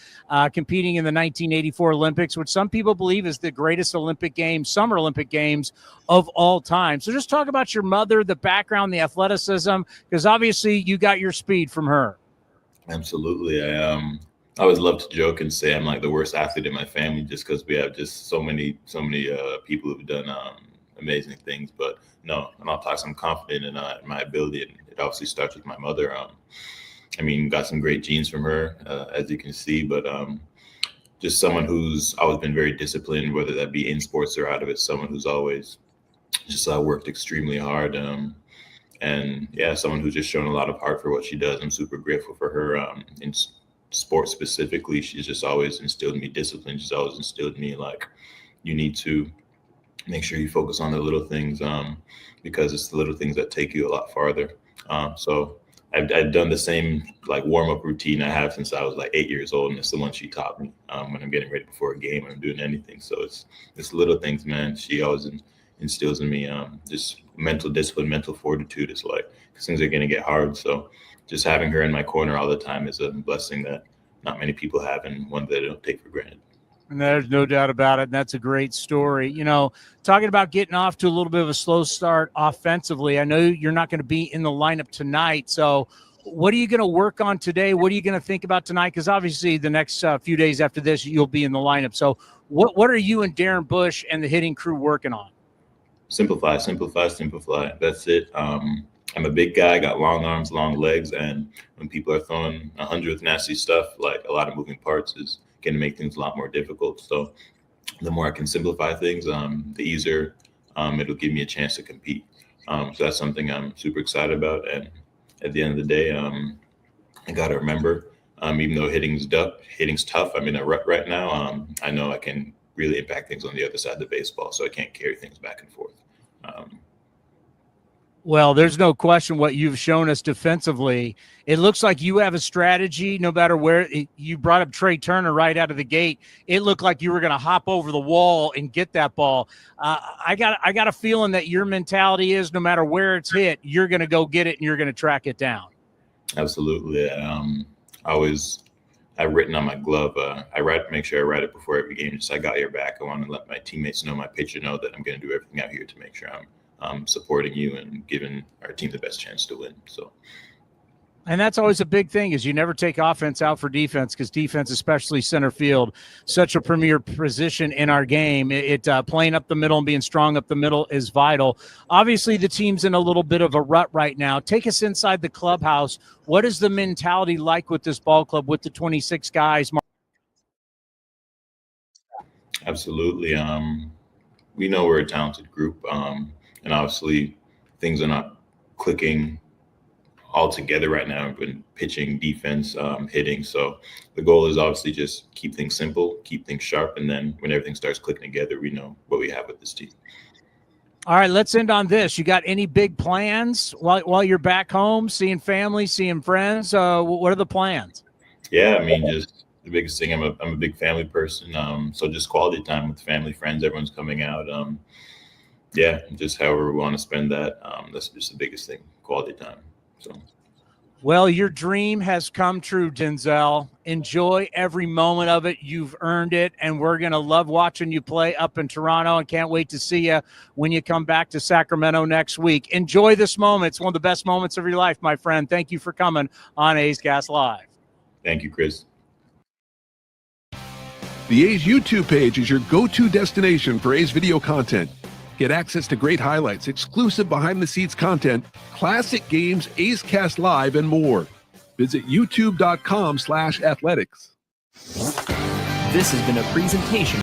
competing in the 1984 Olympics, which some people believe is the greatest Olympic Games, Summer Olympic Games of all time. So just talk about your mother, the background, the athleticism, because obviously you got your speed from her. Absolutely. I always love to joke and say I'm like the worst athlete in my family, just because we have just so many people who've done amazing things. But no, I'm confident in my ability, and it obviously starts with my mother. Got some great genes from her, as you can see, but just someone who's always been very disciplined, whether that be in sports or out of it. Someone who's always just worked extremely hard. And yeah, someone who's just shown a lot of heart for what she does. I'm super grateful for her. In sports specifically, she's just always instilled in me discipline. She's always instilled in me, like, you need to make sure you focus on the little things, because it's the little things that take you a lot farther. So I've done the same warm-up routine I have since I was 8 years old, and it's the one she taught me when I'm getting ready before a game, when I'm doing anything. So it's little things, man. She always instills in me just mental discipline, mental fortitude. It's because things are going to get hard. So just having her in my corner all the time is a blessing that not many people have, and one that I don't take for granted. And there's no doubt about it. And that's a great story. You know, talking about getting off to a little bit of a slow start offensively, I know you're not going to be in the lineup tonight. So what are you going to work on today? What are you going to think about tonight? Because obviously the next few days after this, you'll be in the lineup. So what are you and Darren Bush and the hitting crew working on? Simplify. That's it. I'm a big guy, got long arms, long legs, and when people are throwing 100 nasty stuff, like a lot of moving parts is going to make things a lot more difficult. So the more I can simplify things, the easier it'll give me a chance to compete. So that's something I'm super excited about. And at the end of the day, I got to remember, even though hitting's tough, I'm in a rut right now. I know I can really impact things on the other side of the baseball, so I can't carry things back and forth. Well, there's no question what you've shown us defensively. It looks like you have a strategy no matter where. You brought up Trey Turner right out of the gate. It looked like you were going to hop over the wall and get that ball. I got a feeling that your mentality is no matter where it's hit, you're going to go get it and you're going to track it down. Absolutely. I've written on my glove. Make sure I write it before every game. Just I got your back. I want to let my teammates know, my pitcher know that I'm going to do everything out here to make sure I'm supporting you and giving our team the best chance to win. So, and that's always a big thing is you never take offense out for defense because defense, especially center field, such a premier position in our game. Playing up the middle and being strong up the middle is vital. Obviously, the team's in a little bit of a rut right now. Take us inside the clubhouse. What is the mentality like with this ball club with the 26 guys? Absolutely. We know we're a talented group. And obviously, things are not clicking all together right now. We've been pitching, defense, hitting. So the goal is obviously just keep things simple, keep things sharp, and then when everything starts clicking together, we know what we have with this team. All right, let's end on this. You got any big plans while you're back home, seeing family, seeing friends? What are the plans? Yeah, I mean, just the biggest thing. I'm a big family person. So just quality time with family, friends. Everyone's coming out. Yeah, just however we want to spend that. That's just the biggest thing, quality time. So, well, your dream has come true, Denzel. Enjoy every moment of it. You've earned it, and we're going to love watching you play up in Toronto and can't wait to see you when you come back to Sacramento next week. Enjoy this moment. It's one of the best moments of your life, my friend. Thank you for coming on A's Cast Live. Thank you, Chris. The A's YouTube page is your go-to destination for A's video content. Get access to great highlights, exclusive behind-the-scenes content, classic games, A's Cast Live, and more. Visit youtube.com/athletics. This has been a presentation